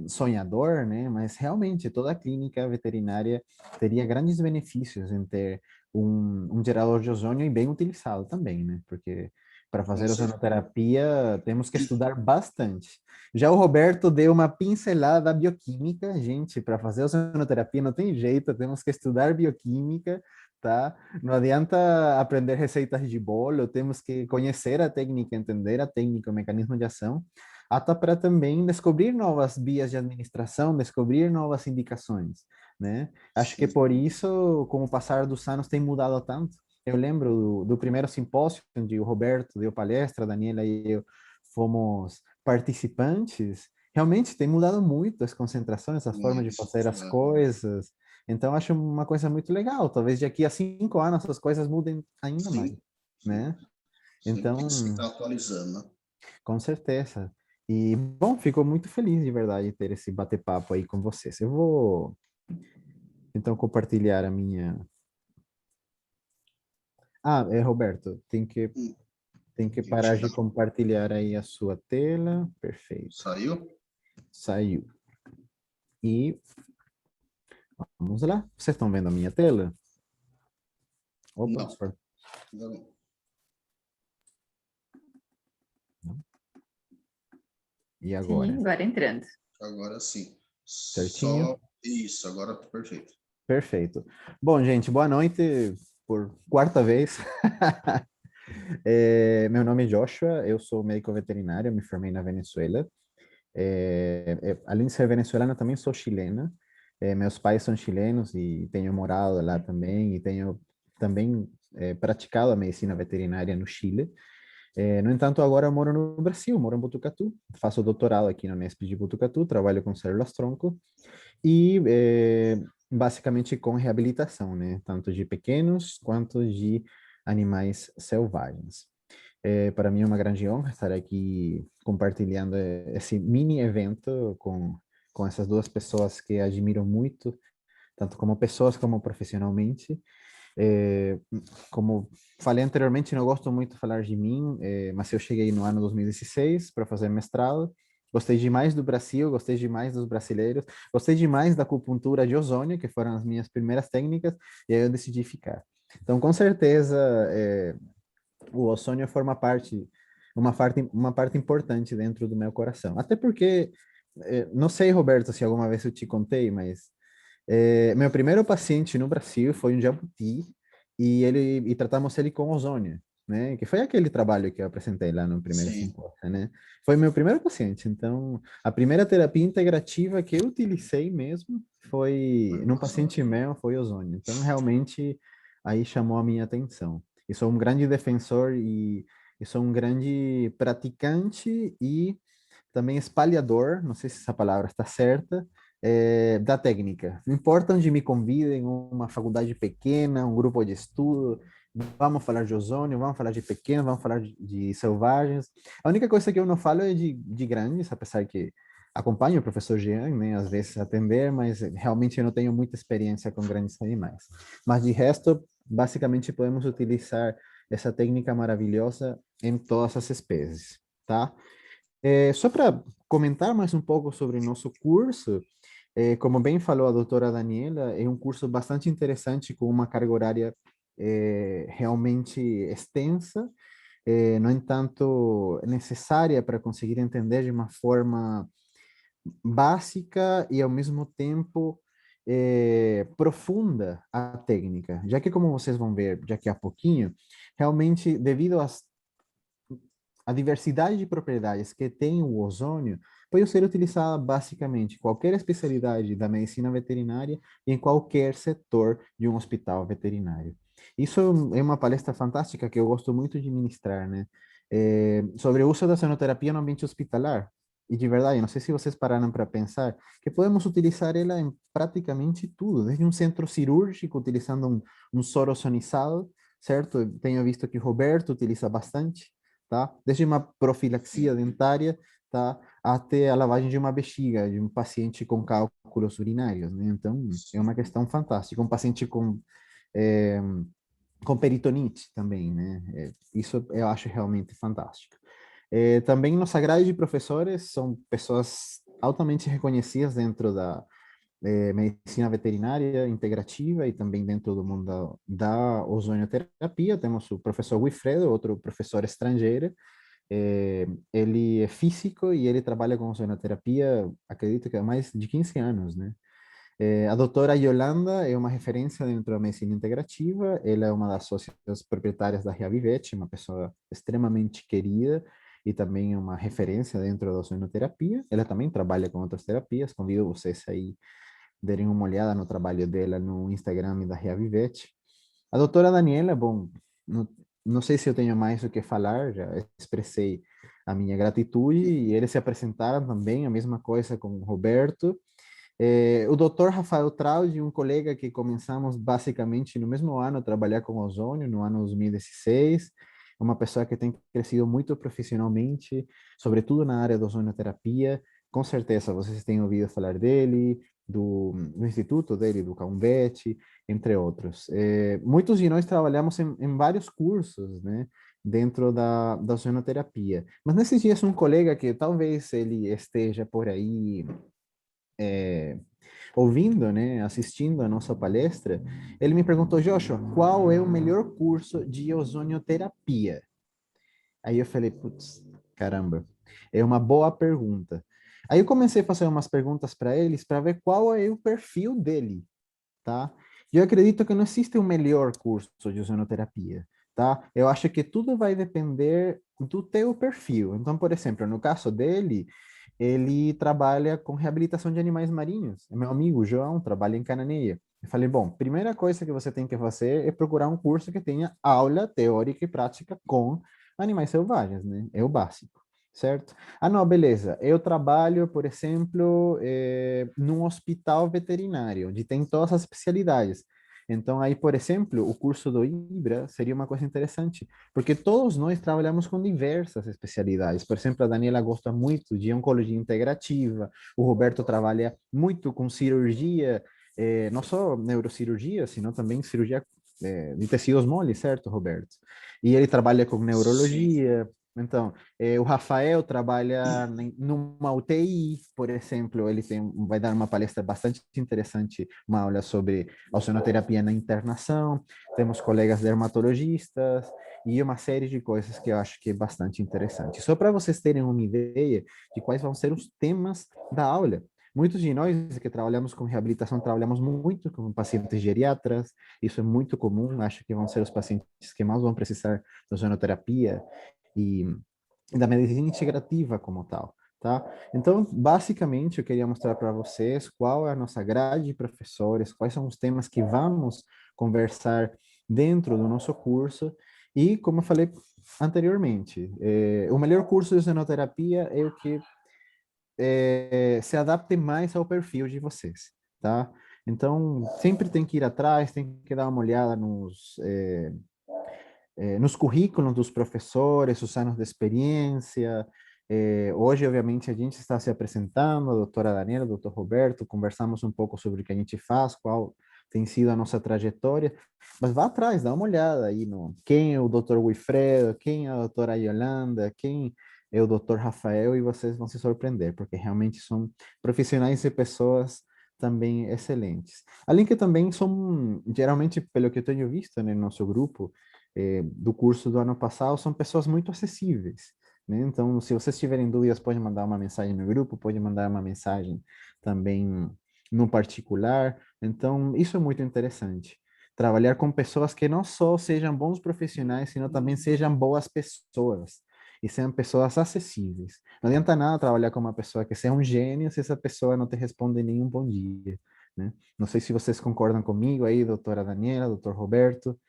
sonhador, né? Mas realmente toda a clínica veterinária teria grandes benefícios em ter um gerador de ozônio e bem utilizado também, né? Porque para Com fazer certeza. ozonoterapia temos que estudar bastante. Já o Roberto deu uma pincelada da bioquímica, gente, para fazer ozonoterapia não tem jeito, temos que estudar bioquímica, tá? Não adianta aprender receitas de bolo, temos que conhecer a técnica, entender a técnica, o mecanismo de ação, até para também descobrir novas vias de administração, descobrir novas indicações, né? Acho que Sim. por isso, com o passar dos anos, tem mudado tanto. Eu lembro do primeiro simpósio, onde o Roberto deu palestra, a Daniela e eu fomos participantes. Realmente tem mudado muito as concentrações, a forma de Isso. fazer as coisas. Então, acho uma coisa muito legal. Talvez daqui a 5 anos as coisas mudem ainda mais, Sim, sim. né? Sempre tem que se Então, estar atualizando, né? com certeza. E, bom, fico muito feliz de verdade ter esse bate-papo aí com vocês. Eu vou então compartilhar a minha. Ah, Roberto, Hum, tem que eu parar te de dar. compartilhar aí a sua tela. Perfeito. Saiu? Saiu. E vamos lá. Vocês estão vendo a minha tela? Opa, Não. Ainda não. não. E Sim, agora? agora entrando. Agora sim. Certinho? Só isso, agora tá perfeito. Perfeito. Bom, gente, boa noite por quarta vez. Meu nome é Joshua, eu sou médico veterinário, me formei na Venezuela. Além de ser venezuelana, também sou chilena. Meus pais são chilenos e tenho morado lá também, e tenho também praticado a medicina veterinária no Chile. No entanto, agora eu moro no Brasil, moro em Botucatu, faço doutorado aqui na Unesp de Botucatu, trabalho com células-tronco e basicamente com reabilitação, né? Tanto de pequenos quanto de animais selvagens. Para mim é uma grande honra estar aqui compartilhando esse mini evento com essas duas pessoas que admiro muito, tanto como pessoas como profissionalmente. É, Como falei anteriormente, não gosto muito de falar de mim, mas eu cheguei no ano 2016 para fazer mestrado. Gostei demais do Brasil, gostei demais dos brasileiros, gostei demais da acupuntura de ozônio, que foram as minhas primeiras técnicas, e aí eu decidi ficar. Então, com certeza, o ozônio forma uma parte importante dentro do meu coração. Até porque, não sei, Roberto, se alguma vez eu te contei, mas meu primeiro paciente no Brasil foi um jabuti e tratamos ele com ozônio, né? Que foi aquele trabalho que eu apresentei lá no primeiro Sim. simpósio, né? Foi meu primeiro paciente. Então, a primeira terapia integrativa que eu utilicei mesmo foi Foi num gozado. paciente meu, foi ozônio. Então, realmente aí chamou a minha atenção. E sou um grande defensor e sou um grande praticante e também espalhador, não sei se essa palavra está certa, da técnica. Não importa onde me convidem, uma faculdade pequena, um grupo de estudo, vamos falar de ozônio, vamos falar de pequenos, vamos falar de selvagens. A única coisa que eu não falo é de grandes, apesar que acompanho o professor Jean, né, às vezes atender, mas realmente eu não tenho muita experiência com grandes animais. Mas de resto, basicamente podemos utilizar essa técnica maravilhosa em todas as espécies, tá? Só para comentar mais um pouco sobre o nosso curso, como bem falou a doutora Daniela, é um curso bastante interessante, com uma carga horária realmente extensa, no entanto, necessária para conseguir entender de uma forma básica e, ao mesmo tempo, profunda a técnica, já que, como vocês vão ver daqui a pouquinho, realmente, devido a diversidade de propriedades que tem o ozônio pode ser utilizada basicamente em qualquer especialidade da medicina veterinária e em qualquer setor de um hospital veterinário. Isso é uma palestra fantástica que eu gosto muito de ministrar, né? Sobre o uso da sonoterapia no ambiente hospitalar. E de verdade, não sei se vocês pararam para pensar que podemos utilizar ela em praticamente tudo, desde um centro cirúrgico utilizando um soro sonizado, certo? Eu tenho visto que o Roberto utiliza bastante, tá? Desde uma profilaxia Sim. dentária, tá? Até a lavagem de uma bexiga de um paciente com cálculos urinários, né? Então, é uma questão fantástica. Um paciente é, com peritonite também, né? Isso eu acho realmente fantástico. Também nossa grade de professores são pessoas altamente reconhecidas dentro da medicina veterinária integrativa e também dentro do mundo da ozonioterapia. Temos o professor Wilfredo, outro professor estrangeiro. Ele é físico e ele trabalha com ozonioterapia, acredito que há mais de 15 anos, né? A doutora Yolanda é uma referência dentro da medicina integrativa, ela é uma das sócias proprietárias da Reavivete, uma pessoa extremamente querida e também uma referência dentro da ozonoterapia. Ela também trabalha com outras terapias, convido vocês aí darem uma olhada no trabalho dela no Instagram da Reavivete. A doutora Daniela, bom, não sei se eu tenho mais o que falar, já expressei a minha gratitude e eles se apresentaram também, a mesma coisa com o Roberto. O doutor Rafael Traudi, um colega que começamos basicamente no mesmo ano a trabalhar com ozônio, no ano 2016, é uma pessoa que tem crescido muito profissionalmente, sobretudo na área da ozonioterapia. Com certeza vocês têm ouvido falar dele, do instituto dele, do Calmbete, entre outros. Muitos de nós trabalhamos em vários cursos, né, dentro da ozonioterapia. Mas nesses dias um colega que talvez ele esteja por aí ouvindo, né, assistindo a nossa palestra, ele me perguntou: Joshua, qual é o melhor curso de ozonioterapia? Aí eu falei, putz, Caramba, é uma boa pergunta. Aí eu comecei a fazer umas perguntas para eles para ver qual é o perfil dele, tá? Eu acredito que não existe um melhor curso de ozonoterapia, tá? Eu acho que tudo vai depender do teu perfil. Então, por exemplo, no caso dele, ele trabalha com reabilitação de animais marinhos. Meu amigo João trabalha em Cananeia. Eu falei, bom, primeira coisa que você tem que fazer é procurar um curso que tenha aula teórica e prática com animais selvagens, né? É o básico, certo? Ah, não, beleza. Eu trabalho, por exemplo, num hospital veterinário, onde tem todas as especialidades. Então, aí, por exemplo, o curso do IBRA seria uma coisa interessante, porque todos nós trabalhamos com diversas especialidades. Por exemplo, a Daniela gosta muito de oncologia integrativa, o Roberto trabalha muito com cirurgia, não só neurocirurgia, sino também cirurgia de tecidos moles, certo, Roberto? E ele trabalha com Sim. neurologia. Então, o Rafael trabalha numa UTI, por exemplo, vai dar uma palestra bastante interessante, uma aula sobre ozonoterapia na internação. Temos colegas dermatologistas e uma série de coisas que eu acho que é bastante interessante. Só para vocês terem uma ideia de quais vão ser os temas da aula. Muitos de nós que trabalhamos com reabilitação trabalhamos muito com pacientes geriatras, isso é muito comum, acho que vão ser os pacientes que mais vão precisar de ozonoterapia e da medicina integrativa como tal, tá? Então, basicamente, eu queria mostrar para vocês qual é a nossa grade de professores, quais são os temas que vamos conversar dentro do nosso curso e, como eu falei anteriormente, o melhor curso de ozonoterapia é o que se adapte mais ao perfil de vocês, tá? Então, sempre tem que ir atrás, tem que dar uma olhada nos currículos dos professores, os anos de experiência. Hoje, obviamente, a gente está se apresentando, a doutora Daniela, o doutor Roberto, conversamos um pouco sobre o que a gente faz, qual tem sido a nossa trajetória, mas vá atrás, dá uma olhada aí no quem é o doutor Wilfredo, quem é a doutora Yolanda, quem é o doutor Rafael, e vocês vão se surpreender, porque realmente são profissionais e pessoas também excelentes. Além que também são, geralmente, pelo que eu tenho visto, né, no nosso grupo, do curso do ano passado são pessoas muito acessíveis, né? Então, se vocês tiverem dúvidas, pode mandar uma mensagem no grupo, pode mandar uma mensagem também no particular. Então, isso é muito interessante. Trabalhar com pessoas que não só sejam bons profissionais, sino também sejam boas pessoas e sejam pessoas acessíveis. Não adianta nada trabalhar com uma pessoa que seja um gênio se essa pessoa não te responde nenhum bom dia, né? Não sei se vocês concordam comigo aí, doutora Daniela, doutor Roberto.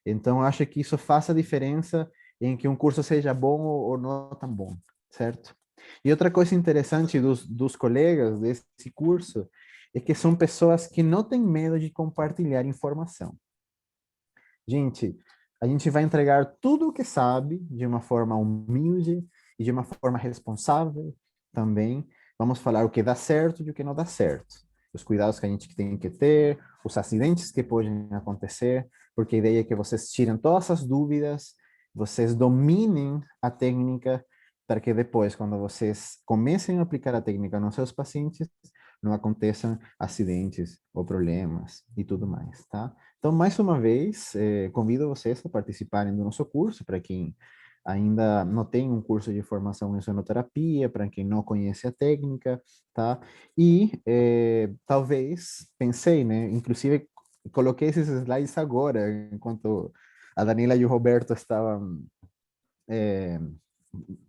Então, acho que isso faz a diferença em que um curso seja bom ou não tão bom, certo? E outra coisa interessante dos colegas desse curso é que são pessoas que não têm medo de compartilhar informação. Gente, a gente vai entregar tudo o que sabe de uma forma humilde e de uma forma responsável também. Vamos falar o que dá certo e o que não dá certo. Os cuidados que a gente tem que ter, os acidentes que podem acontecer, porque a ideia é que vocês tirem todas as dúvidas, vocês dominem a técnica, para que depois, quando vocês comecem a aplicar a técnica nos seus pacientes, não aconteçam acidentes ou problemas e tudo mais, tá? Então, mais uma vez, convido vocês a participarem do nosso curso, para quem ainda não tem um curso de formação em sonoterapia, para quem não conhece a técnica, tá? E talvez, pensei, né? Inclusive, coloquei esses slides agora, enquanto a Daniela e o Roberto estavam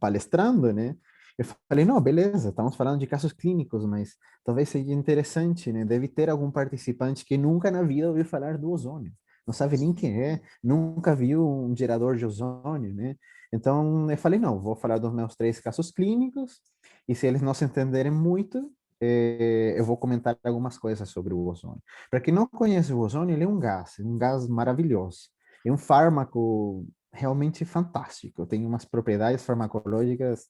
palestrando, né? Eu falei, não, beleza, estamos falando de casos clínicos, mas talvez seja interessante, né? Deve ter algum participante que nunca na vida ouviu falar do ozônio, não sabe nem quem é, nunca viu um gerador de ozônio, né? Então, eu falei, não, vou falar dos meus 3 casos clínicos, e se eles não se entenderem muito, eu vou comentar algumas coisas sobre o ozônio. Para quem não conhece o ozônio, ele é um gás maravilhoso, é um fármaco realmente fantástico, tem umas propriedades farmacológicas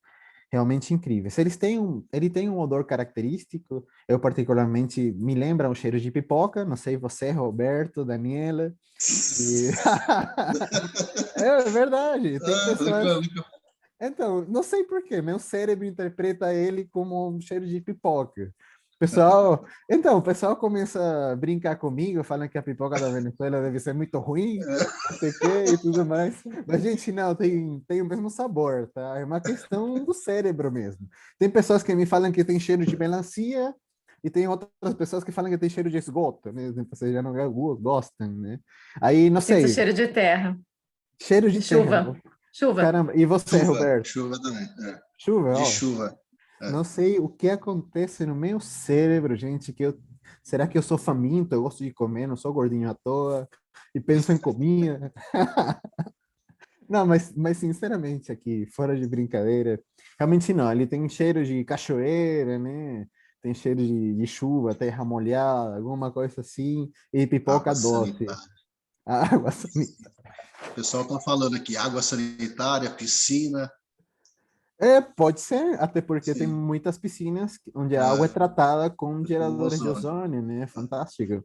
realmente incríveis. Ele tem um odor característico, eu particularmente me lembra o cheiro de pipoca, não sei você, Roberto, Daniela. E... é verdade, tem pessoas... Então, não sei por quê, meu cérebro interpreta ele como um cheiro de pipoca. O pessoal começa a brincar comigo, falando que a pipoca da Venezuela deve ser muito ruim, não sei o quê e tudo mais. Mas, gente, não, tem o mesmo sabor, tá? É uma questão do cérebro mesmo. Tem pessoas que me falam que tem cheiro de melancia, e tem outras pessoas que falam que tem cheiro de esgoto, né? Vocês já não gostam, né? Aí, não Eu sinto sei, cheiro de terra, cheiro de de terra. chuva. Chuva. Caramba, e você, Chuva, Roberto? chuva também. Chuva, De ó. chuva. Não sei o que acontece no meu cérebro, gente, será que eu sou faminto, eu gosto de comer, não sou gordinho à toa, e penso em comida. Não, mas sinceramente aqui, fora de brincadeira, realmente não, ele tem cheiro de cachoeira, né? Tem cheiro de chuva, terra molhada, alguma coisa assim, e pipoca Água doce. sanitária. A água sanitária. O pessoal está falando aqui, água sanitária, piscina. É, pode ser, até porque tem Sim, muitas piscinas onde a água é tratada com com geradores de ozônio. ozônio, né? Fantástico.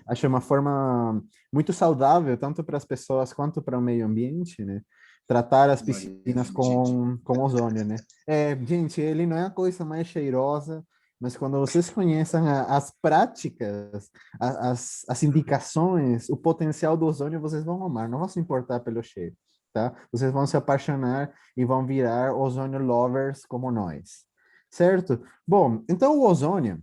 Acho uma forma muito saudável, tanto para as pessoas quanto para o meio ambiente, né? Tratar as piscinas Gente, com ozônio, né? É, gente, ele não é a coisa mais cheirosa, mas quando vocês conhecem as práticas, as indicações, o potencial do ozônio, vocês vão amar, não vão se importar pelo cheiro, tá? Vocês vão se apaixonar e vão virar ozônio lovers como nós, certo? Bom, então o ozônio,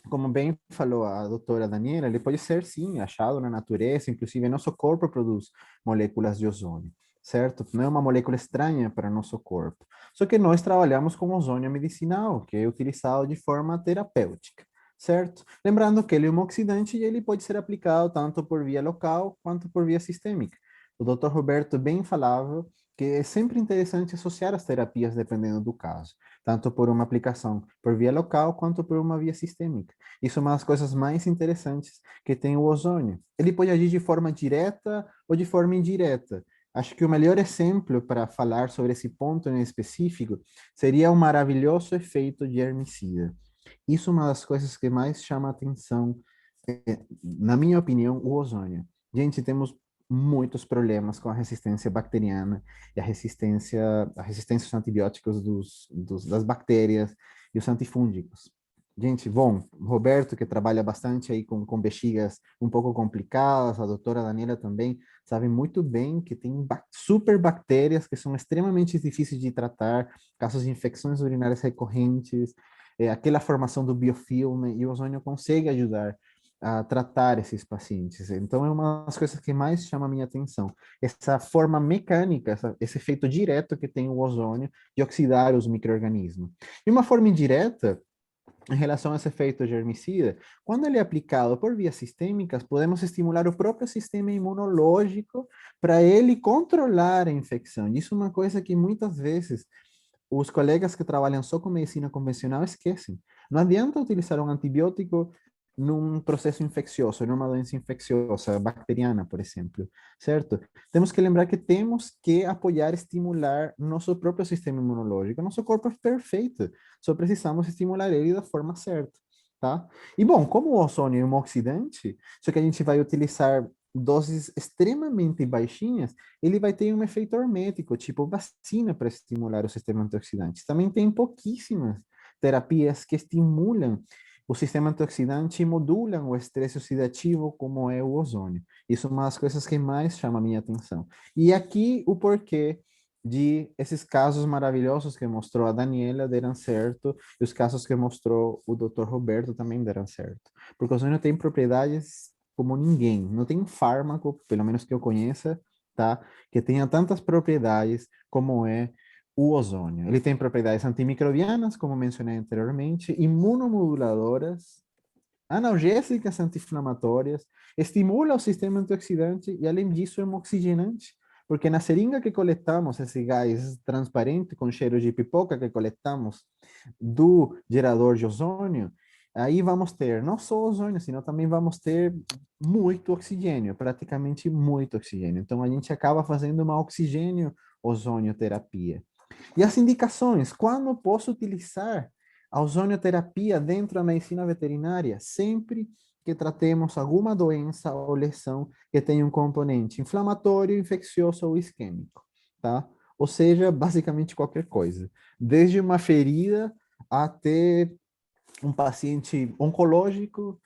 como bem falou a doutora Daniela, ele pode ser, sim, achado na natureza, inclusive nosso corpo produz moléculas de ozônio, certo? Não é uma molécula estranha para nosso corpo. Só que nós trabalhamos com ozônio medicinal, que é utilizado de forma terapêutica, certo? Lembrando que ele é um oxidante e ele pode ser aplicado tanto por via local quanto por via sistêmica. O Dr. Roberto bem falava que é sempre interessante associar as terapias dependendo do caso, tanto por uma aplicação por via local quanto por uma via sistêmica. Isso é uma das coisas mais interessantes que tem o ozônio. Ele pode agir de forma direta ou de forma indireta. Acho que o melhor exemplo para falar sobre esse ponto em específico seria o maravilhoso efeito de germicida. Isso é uma das coisas que mais chama a atenção, na minha opinião, o ozônio. Gente, temos muitos problemas com a resistência bacteriana e a resistência aos antibióticos das bactérias e os antifúngicos. Gente, bom, Roberto, que trabalha bastante aí com bexigas um pouco complicadas, a doutora Daniela também, sabe muito bem que tem super bactérias que são extremamente difíceis de tratar, casos de infecções urinárias recorrentes, aquela formação do biofilme, e o ozônio consegue ajudar a tratar esses pacientes. Então, é uma das coisas que mais chama a minha atenção. Essa forma mecânica, esse efeito direto que tem o ozônio de oxidar os micro-organismos. E uma forma indireta, em relação a esse efeito germicida, quando ele é aplicado por vias sistêmicas, podemos estimular o próprio sistema imunológico para ele controlar a infecção. Isso é uma coisa que muitas vezes os colegas que trabalham só com medicina convencional esquecem. Não adianta utilizar um antibiótico num processo infeccioso, numa doença infecciosa, bacteriana, por exemplo, certo? Temos que lembrar que temos que apoiar, estimular nosso próprio sistema imunológico. Nosso corpo é perfeito, só precisamos estimular ele da forma certa, tá? E bom, como o ozônio é um oxidante, só que a gente vai utilizar doses extremamente baixinhas, ele vai ter um efeito hormético, tipo vacina para estimular o sistema antioxidante. Também tem pouquíssimas terapias que estimulam o sistema antioxidante e modulam o estresse oxidativo, como é o ozônio. Isso é uma das coisas que mais chama a minha atenção. E aqui o porquê de esses casos maravilhosos que mostrou a Daniela deram certo, e os casos que mostrou o Dr. Roberto também deram certo. Porque o ozônio tem propriedades como ninguém. Não tem um fármaco, pelo menos que eu conheça, tá? Que tenha tantas propriedades como é o ozônio. Ele tem propriedades antimicrobianas, como mencionei anteriormente, imunomoduladoras, analgésicas anti-inflamatórias, estimula o sistema antioxidante e, além disso, é um oxigenante. Porque na seringa que coletamos esse gás transparente com cheiro de pipoca que coletamos do gerador de ozônio, aí vamos ter não só ozônio, senão também vamos ter muito oxigênio, praticamente muito oxigênio. Então a gente acaba fazendo uma oxigênio ozônio terapia. E as indicações, quando posso utilizar a ozonioterapia dentro da medicina veterinária? Sempre que tratemos alguma doença ou lesão que tenha um componente inflamatório, infeccioso ou isquêmico, tá? Ou seja, basicamente qualquer coisa. Desde uma ferida até um paciente oncológico,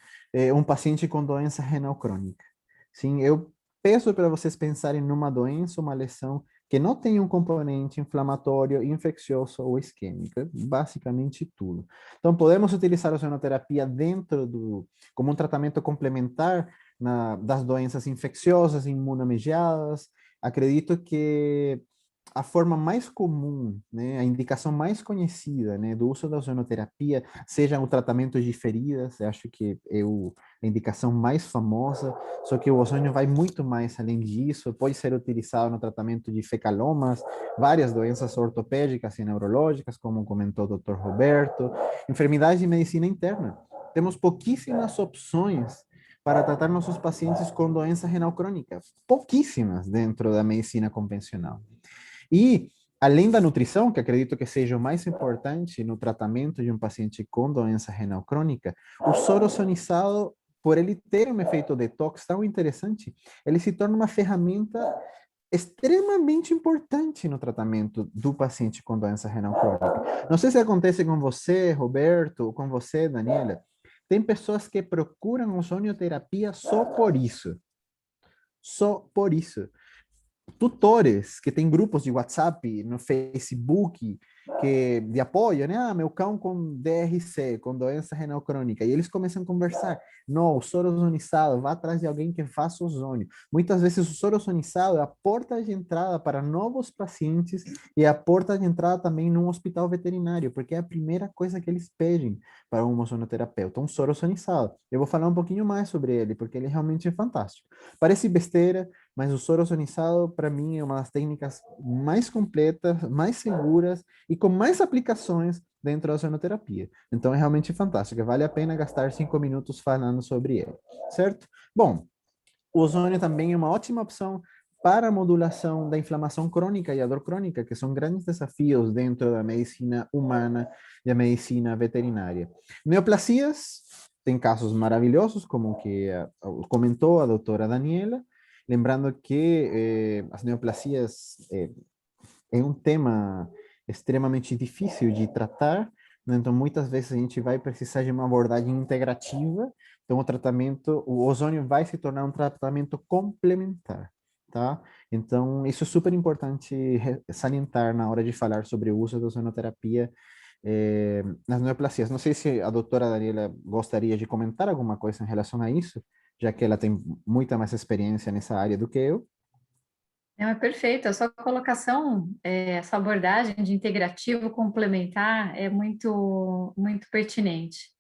um paciente com doença renal crônica. Sim, eu peço para vocês pensarem numa doença, uma lesão que não tem um componente inflamatório, infeccioso ou isquêmico, basicamente tudo. Então, podemos utilizar a ozonoterapia como um tratamento complementar das doenças infecciosas, imunomediadas. Acredito que a forma mais comum, né, a indicação mais conhecida, né, do uso da ozonoterapia, seja o tratamento de feridas, eu acho que é a indicação mais famosa, só que o ozônio vai muito mais além disso, pode ser utilizado no tratamento de fecalomas, várias doenças ortopédicas e neurológicas, como comentou o Dr. Roberto, enfermidades de medicina interna. Temos pouquíssimas opções para tratar nossos pacientes com doença renal crônica, pouquíssimas dentro da medicina convencional. E, além da nutrição, que acredito que seja o mais importante no tratamento de um paciente com doença renal crônica, o soro ozonizado, por ele ter um efeito detox tão interessante, ele se torna uma ferramenta extremamente importante no tratamento do paciente com doença renal crônica. Não sei se acontece com você, Roberto, ou com você, Daniela. Tem pessoas que procuram ozonioterapia só por isso. Só por isso. Tutores que têm grupos de WhatsApp, no Facebook, de apoio, né? Ah, meu cão com DRC, com doença renal crônica. E eles começam a conversar. Não, o soro ozonizado, vá atrás de alguém que faça ozônio. Muitas vezes o soro ozonizado é a porta de entrada para novos pacientes e é a porta de entrada também num hospital veterinário, porque é a primeira coisa que eles pedem para um ozonoterapeuta, um soro ozonizado. Eu vou falar um pouquinho mais sobre ele, porque ele realmente é fantástico. Parece besteira, mas o soro ozonizado, para mim, é uma das técnicas mais completas, mais seguras e com mais aplicações dentro da ozonoterapia. Então, é realmente fantástico. Vale a pena gastar 5 minutos falando sobre ele, certo? Bom, o ozônio também é uma ótima opção para a modulação da inflamação crônica e a dor crônica, que são grandes desafios dentro da medicina humana e a medicina veterinária. Neoplasias, tem casos maravilhosos, como o que comentou a doutora Daniela, lembrando que as neoplasias é um tema extremamente difícil de tratar, né? Então muitas vezes a gente vai precisar de uma abordagem integrativa, então o ozônio vai se tornar um tratamento complementar, tá? Então isso é super importante salientar na hora de falar sobre o uso da ozonoterapia nas neoplasias. Não sei se a doutora Daniela gostaria de comentar alguma coisa em relação a isso, já que ela tem muita mais experiência nessa área do que eu. Não, é perfeito. A sua colocação, essa abordagem de integrativo complementar é muito, muito pertinente.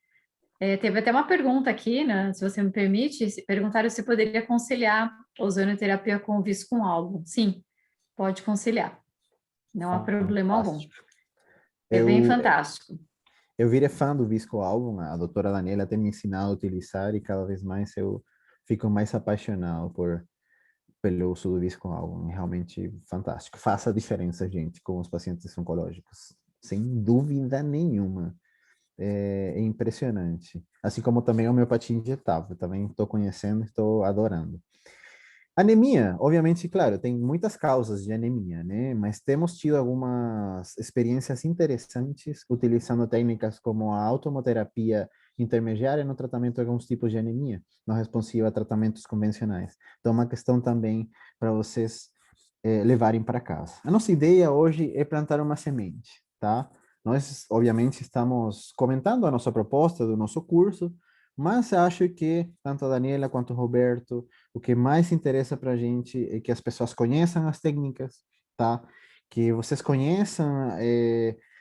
Teve até uma pergunta aqui, né, se você me permite, perguntaram se poderia conciliar ozonoterapia com viscoálbum. Sim, pode conciliar, não há problema algum. Fantástico. É bem Eu, fantástico. eu virei fã do viscoálbum, a doutora Daniela tem me ensinado a utilizar e cada vez mais eu fico mais apaixonado pelo uso do viscoálbum. É realmente fantástico. Faça a diferença, gente, com os pacientes oncológicos. Sem dúvida nenhuma. É impressionante. Assim como também a homeopatia injetável. Também estou conhecendo e estou adorando. Anemia, obviamente, claro, tem muitas causas de anemia, né? Mas temos tido algumas experiências interessantes utilizando técnicas como a automoterapia intermediária no tratamento de alguns tipos de anemia, não responsiva a tratamentos convencionais. Então, é uma questão também para vocês levarem para casa. A nossa ideia hoje é plantar uma semente, tá? Nós, obviamente, estamos comentando a nossa proposta do nosso curso, mas acho que tanto a Daniela quanto o Roberto, o que mais interessa para a gente é que as pessoas conheçam as técnicas, tá? Que vocês conheçam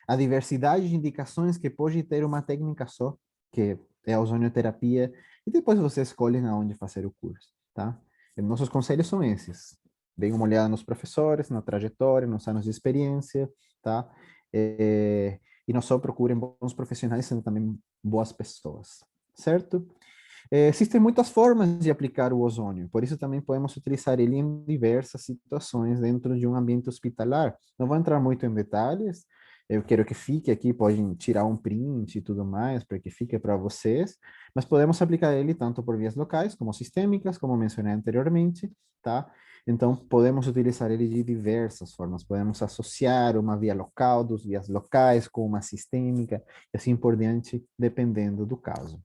a diversidade de indicações que pode ter uma técnica só, que é a ozonioterapia, e depois vocês escolhem aonde fazer o curso, tá? E nossos conselhos são esses. Deem uma olhada nos professores, na trajetória, nos anos de experiência, tá? E não só procurem bons profissionais, sendo também boas pessoas, certo? Existem muitas formas de aplicar o ozônio, por isso também podemos utilizar ele em diversas situações dentro de um ambiente hospitalar. Não vou entrar muito em detalhes, Eu quero que fique aqui, podem tirar um print e tudo mais, para que fique para vocês, mas podemos aplicar ele tanto por vias locais, como sistêmicas, como mencionei anteriormente, tá? Então, podemos utilizar ele de diversas formas. Podemos associar uma via local, duas vias locais, com uma sistêmica, e assim por diante, dependendo do caso.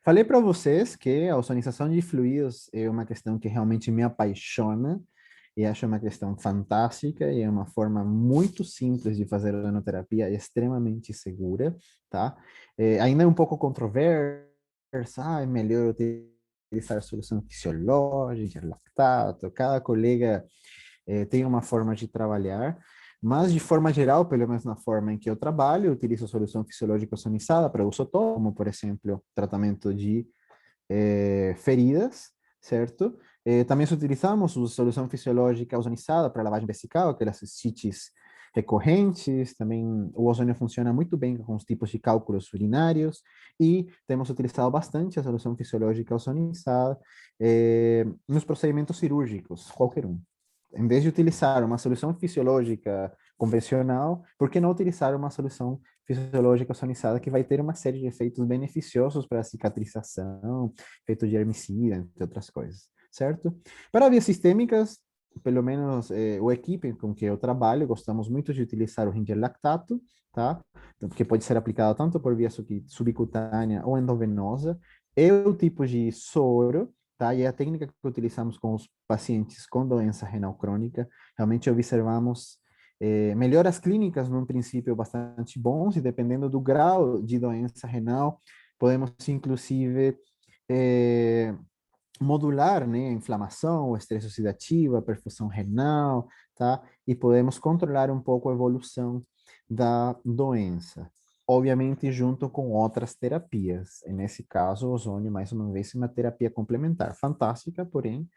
Falei para vocês que a ozonização de fluidos é uma questão que realmente me apaixona e acho uma questão fantástica e é uma forma muito simples de fazer a ionoterapia, extremamente segura, tá? Ainda é um pouco controversa, é melhor utilizar solução fisiológica, lactato, cada colega tem uma forma de trabalhar, mas de forma geral, pelo menos na forma em que eu trabalho, eu utilizo solução fisiológica ozonizada para uso tópico, como por exemplo, tratamento de feridas, certo? Também utilizamos a solução fisiológica ozonizada para lavagem vesical, aquelas cites recorrentes, também o ozônio funciona muito bem com os tipos de cálculos urinários, e temos utilizado bastante a solução fisiológica ozonizada nos procedimentos cirúrgicos, qualquer um. Em vez de utilizar uma solução fisiológica convencional, por que não utilizar uma solução fisiológica ozonizada que vai ter uma série de efeitos beneficiosos para a cicatrização, efeito de hermicida, entre outras coisas, certo? Para vias sistêmicas, pelo menos o equipe com que eu trabalho, gostamos muito de utilizar o Ringer lactato, tá? Que pode ser aplicado tanto por via subcutânea ou endovenosa. É o tipo de soro, tá? E é a técnica que utilizamos com os pacientes com doença renal crônica. Realmente observamos melhoras clínicas, num princípio, bastante bons, e dependendo do grau de doença renal, podemos, inclusive, modular, né, a inflamação, o estresse oxidativo, a perfusão renal, tá? E podemos controlar um pouco a evolução da doença. Obviamente, junto com outras terapias. E nesse caso, o ozônio, mais uma vez, é uma terapia complementar. Fantástica, porém,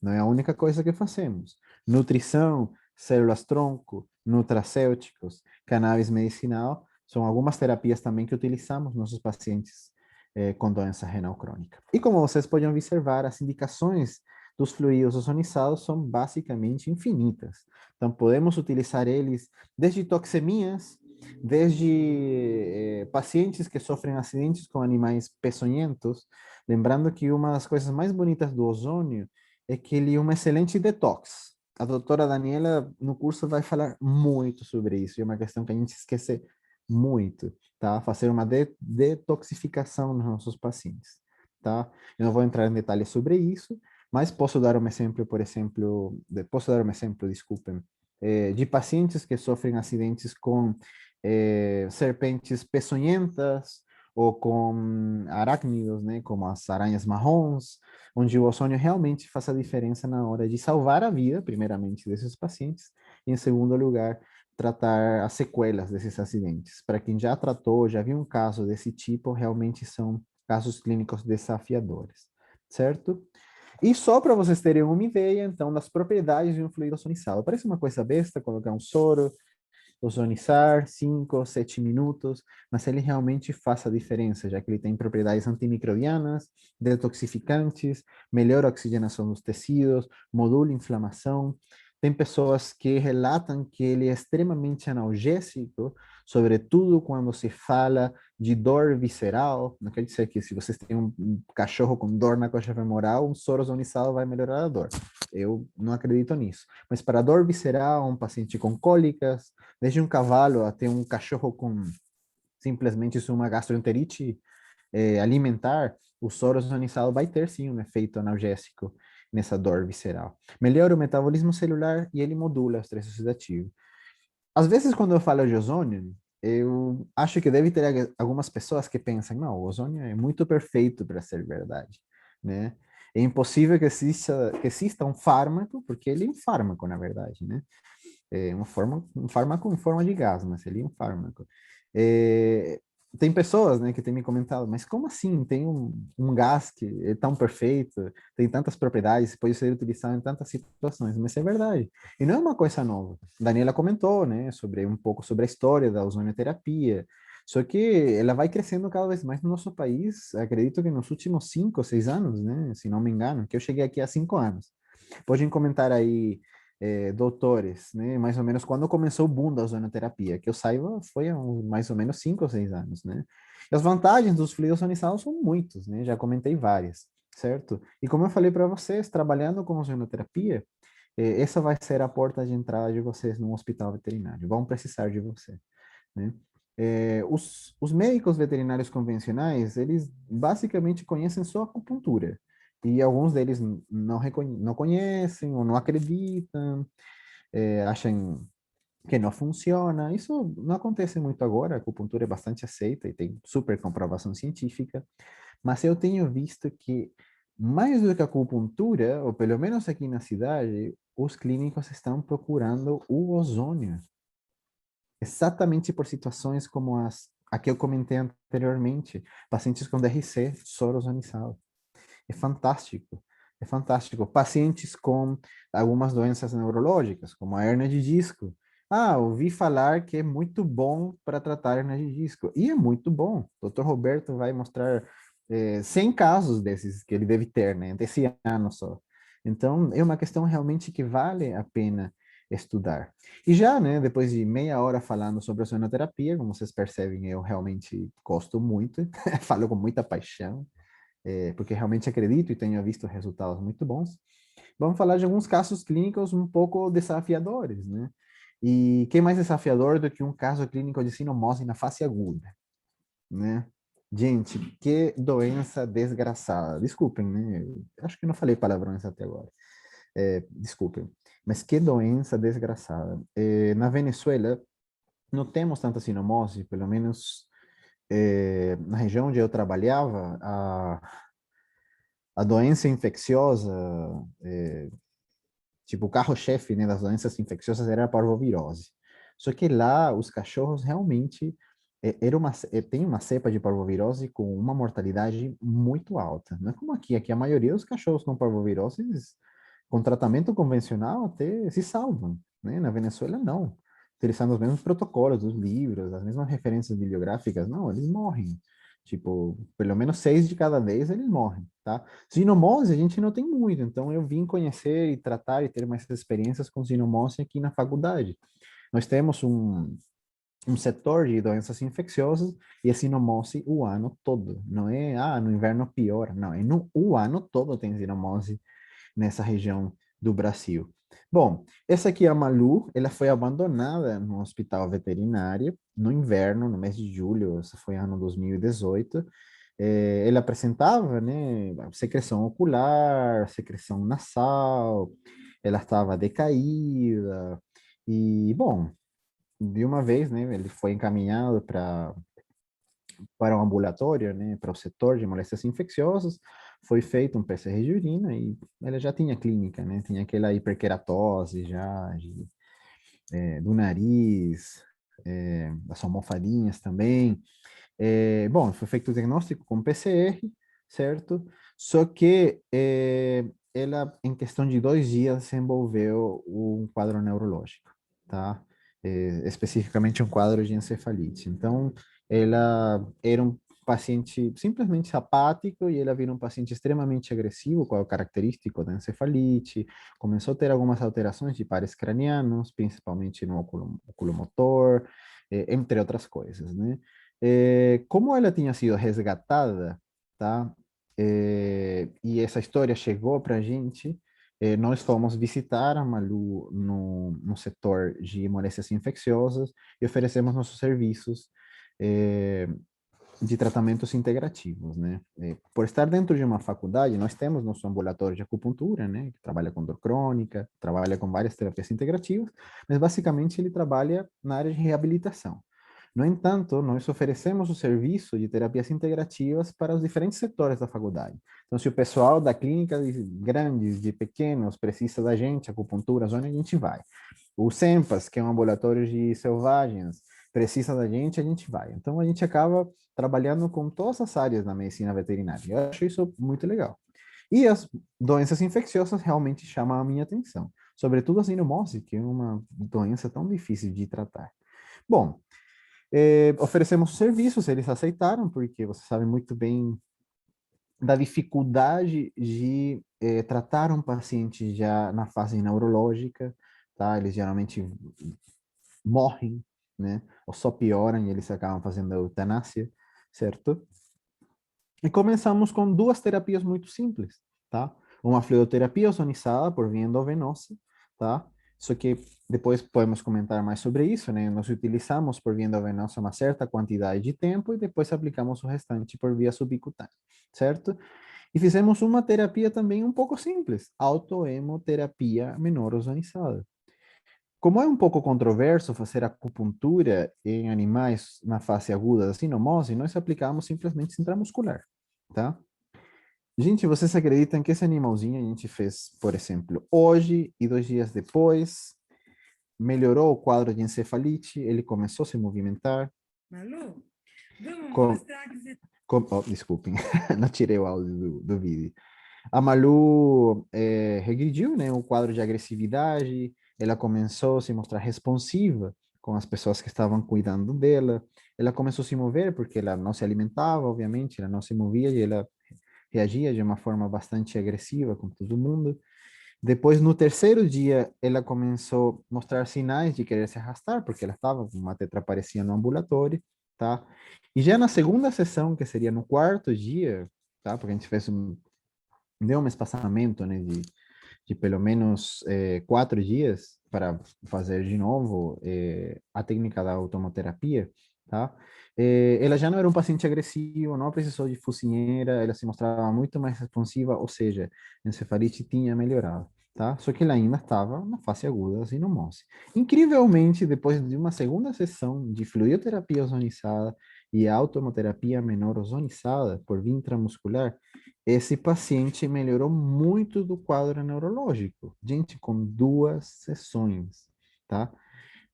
não é a única coisa que fazemos. Nutrição, células-tronco, nutracêuticos, cannabis medicinal, são algumas terapias também que utilizamos nos nossos pacientes com doença renal crônica. E como vocês podem observar, as indicações dos fluidos ozonizados são basicamente infinitas. Então, podemos utilizar eles desde toxemias, desde pacientes que sofrem acidentes com animais peçonhentos, lembrando que uma das coisas mais bonitas do ozônio é que ele é um excelente detox. A doutora Daniela, no curso, vai falar muito sobre isso, e é uma questão que a gente esquece muito, tá? Fazer uma detoxificação nos nossos pacientes, tá? Eu não vou entrar em detalhes sobre isso, mas posso dar um exemplo, desculpem, de pacientes que sofrem acidentes com serpentes peçonhentas ou com arácnidos, né, como as aranhas marrons, onde o ozônio realmente faz a diferença na hora de salvar a vida, primeiramente, desses pacientes, e em segundo lugar, tratar as sequelas desses acidentes. Para quem já tratou, já viu um caso desse tipo, realmente são casos clínicos desafiadores, certo? E só para vocês terem uma ideia, então, das propriedades de um fluido ozonizado. Parece uma coisa besta colocar um soro, ozonizar 5 ou 7 minutos, mas ele realmente faz a diferença, já que ele tem propriedades antimicrobianas, detoxificantes, melhora a oxigenação dos tecidos, modula a inflamação. Tem pessoas que relatam que ele é extremamente analgésico, sobretudo quando se fala de dor visceral. Não quer dizer que se vocês têm um cachorro com dor na coxa femoral, um soro ozonizado vai melhorar a dor. Eu não acredito nisso. Mas para dor visceral, um paciente com cólicas, desde um cavalo até um cachorro com simplesmente uma gastroenterite alimentar, o soro ozonizado vai ter sim um efeito analgésico nessa dor visceral. Melhora o metabolismo celular e ele modula o estresse oxidativo. Às vezes, quando eu falo de ozônio, eu acho que deve ter algumas pessoas que pensam, não, o ozônio é muito perfeito para ser verdade, né? É impossível que exista um fármaco, porque ele é um fármaco, na verdade, né? É um fármaco em forma de gás, mas ele é um fármaco. Tem pessoas, né, que têm me comentado, mas como assim? Tem um gás que é tão perfeito, tem tantas propriedades, pode ser utilizado em tantas situações, mas é verdade. E não é uma coisa nova. Daniela comentou, né, sobre um pouco sobre a história da ozonioterapia, só que ela vai crescendo cada vez mais no nosso país, acredito que nos últimos 5 ou 6 anos, né, se não me engano, que eu cheguei aqui há 5 anos. Podem comentar aí doutores, né? Mais ou menos quando começou o boom da ozonoterapia, que eu saiba, foi há mais ou menos 5 ou 6 anos, né? E as vantagens dos fluidos ozonizados são muitos, né? Já comentei várias, certo? E como eu falei para vocês, trabalhando com ozonoterapia, essa vai ser a porta de entrada de vocês no hospital veterinário. Vão precisar de você, né? Os médicos veterinários convencionais, eles basicamente conhecem só acupuntura. E alguns deles não conhecem ou não acreditam, acham que não funciona. Isso não acontece muito agora, a acupuntura é bastante aceita e tem super comprovação científica, mas eu tenho visto que mais do que a acupuntura, ou pelo menos aqui na cidade, os clínicos estão procurando o ozônio, exatamente por situações como a que eu comentei anteriormente, pacientes com DRC, soro ozonizado. É fantástico, é fantástico. Pacientes com algumas doenças neurológicas, como a hérnia de disco. Ah, ouvi falar que é muito bom para tratar hérnia de disco. E é muito bom. O Dr. Roberto vai mostrar 100 casos desses que ele deve ter, né? Desse ano só. Então, é uma questão realmente que vale a pena estudar. E já, né, depois de meia hora falando sobre a ozonoterapia, como vocês percebem, eu realmente gosto muito, falo com muita paixão, porque realmente acredito e tenho visto resultados muito bons. Vamos falar de alguns casos clínicos um pouco desafiadores, né? E que mais desafiador do que um caso clínico de sinomose na face aguda, né? Gente, que doença desgraçada. Desculpem, né? Acho que não falei palavrões até agora. Desculpem. Mas que doença desgraçada. Na Venezuela, não temos tanta sinomose, pelo menos na região onde eu trabalhava, a doença infecciosa, tipo, o carro-chefe, né, das doenças infecciosas era a parvovirose. Só que lá, os cachorros realmente tem uma cepa de parvovirose com uma mortalidade muito alta. Não é como aqui. Aqui a maioria dos cachorros com parvovirose, com tratamento convencional, até se salvam, né? Na Venezuela, não. Utilizando os mesmos protocolos dos livros, as mesmas referências bibliográficas, não, eles morrem. Tipo, pelo menos 6 de cada 10 eles morrem, tá? Sinomose a gente não tem muito, então eu vim conhecer e tratar e ter mais experiências com sinomose aqui na faculdade. Nós temos um setor de doenças infecciosas e a sinomose o ano todo. Não é, no inverno piora, não, é o ano todo tem sinomose nessa região do Brasil. Bom, essa aqui é a Malu, ela foi abandonada no hospital veterinário no inverno, no mês de julho, essa foi ano 2018. Ela apresentava, né, secreção ocular, secreção nasal, ela estava decaída, e, bom, de uma vez, né, ele foi encaminhado para o ambulatório, né, para o setor de moléstias infecciosas, foi feito um PCR de urina e ela já tinha clínica, né, tinha aquela hiperqueratose já do nariz, das almofadinhas também. Bom, foi feito o diagnóstico com PCR, certo? Só que ela, em questão de 2 dias, desenvolveu um quadro neurológico, tá? Especificamente um quadro de encefalite. Então, ela era um paciente simplesmente apático e ela vira um paciente extremamente agressivo, qual é o característico da encefalite. Começou a ter algumas alterações de pares cranianos, principalmente no oculomotor, entre outras coisas, né? Como ela tinha sido resgatada, tá? E essa história chegou para a gente, nós fomos visitar a Malu no setor de moléstias infecciosas e oferecemos nossos serviços de tratamentos integrativos, né? Por estar dentro de uma faculdade, nós temos nosso ambulatório de acupuntura, né? Que trabalha com dor crônica, trabalha com várias terapias integrativas, mas basicamente ele trabalha na área de reabilitação. No entanto, nós oferecemos o serviço de terapias integrativas para os diferentes setores da faculdade. Então, se o pessoal da clínica de grandes, de pequenos, precisa da gente, acupuntura, zona, a gente vai. O SEMPAS, que é um ambulatório de selvagens, precisa da gente, a gente vai. Então, a gente acaba trabalhando com todas as áreas da medicina veterinária. Eu acho isso muito legal. E as doenças infecciosas realmente chamam a minha atenção, sobretudo a sinomose, que é uma doença tão difícil de tratar. Bom, oferecemos serviços, eles aceitaram, porque você sabe muito bem da dificuldade de tratar um paciente já na fase neurológica, tá? Eles geralmente morrem, né? Ou só pioram e eles acabam fazendo a eutanásia, certo? E começamos com duas terapias muito simples, tá? Uma fluidoterapia ozonizada por via endovenosa, tá? Só que depois podemos comentar mais sobre isso, né? Nós utilizamos por via endovenosa uma certa quantidade de tempo e depois aplicamos o restante por via subcutânea, certo? E fizemos uma terapia também um pouco simples, autohemoterapia menor ozonizada. Como é um pouco controverso fazer acupuntura em animais na fase aguda da sinomose, nós aplicamos simplesmente intramuscular, tá? Gente, vocês acreditam que esse animalzinho a gente fez, por exemplo, hoje e 2 dias depois, melhorou o quadro de encefalite, ele começou a se movimentar? Malu, vamos Com, mostrar que você oh, desculpem, não tirei o áudio do vídeo. A Malu regrediu, né, o quadro de agressividade, ela começou a se mostrar responsiva com as pessoas que estavam cuidando dela, ela começou a se mover porque ela não se alimentava, obviamente, ela não se movia e ela reagia de uma forma bastante agressiva com todo mundo. Depois, no terceiro dia, ela começou a mostrar sinais de querer se arrastar, porque ela estava com uma tetraparesia no ambulatório, tá? E já na segunda sessão, que seria no quarto dia, tá? Porque a gente fez deu um espaçamento, né, de pelo menos 4 dias para fazer de novo a técnica da automoterapia, tá? Ela já não era um paciente agressivo, não precisou de focinheira, ela se mostrava muito mais responsiva, ou seja, a encefalite tinha melhorado, tá? Só que ela ainda estava na fase aguda da sinomose. Incrivelmente, depois de uma segunda sessão de fluidoterapia ozonizada e automoterapia menor ozonizada por via intramuscular, esse paciente melhorou muito do quadro neurológico. Gente, com 2 sessões, tá?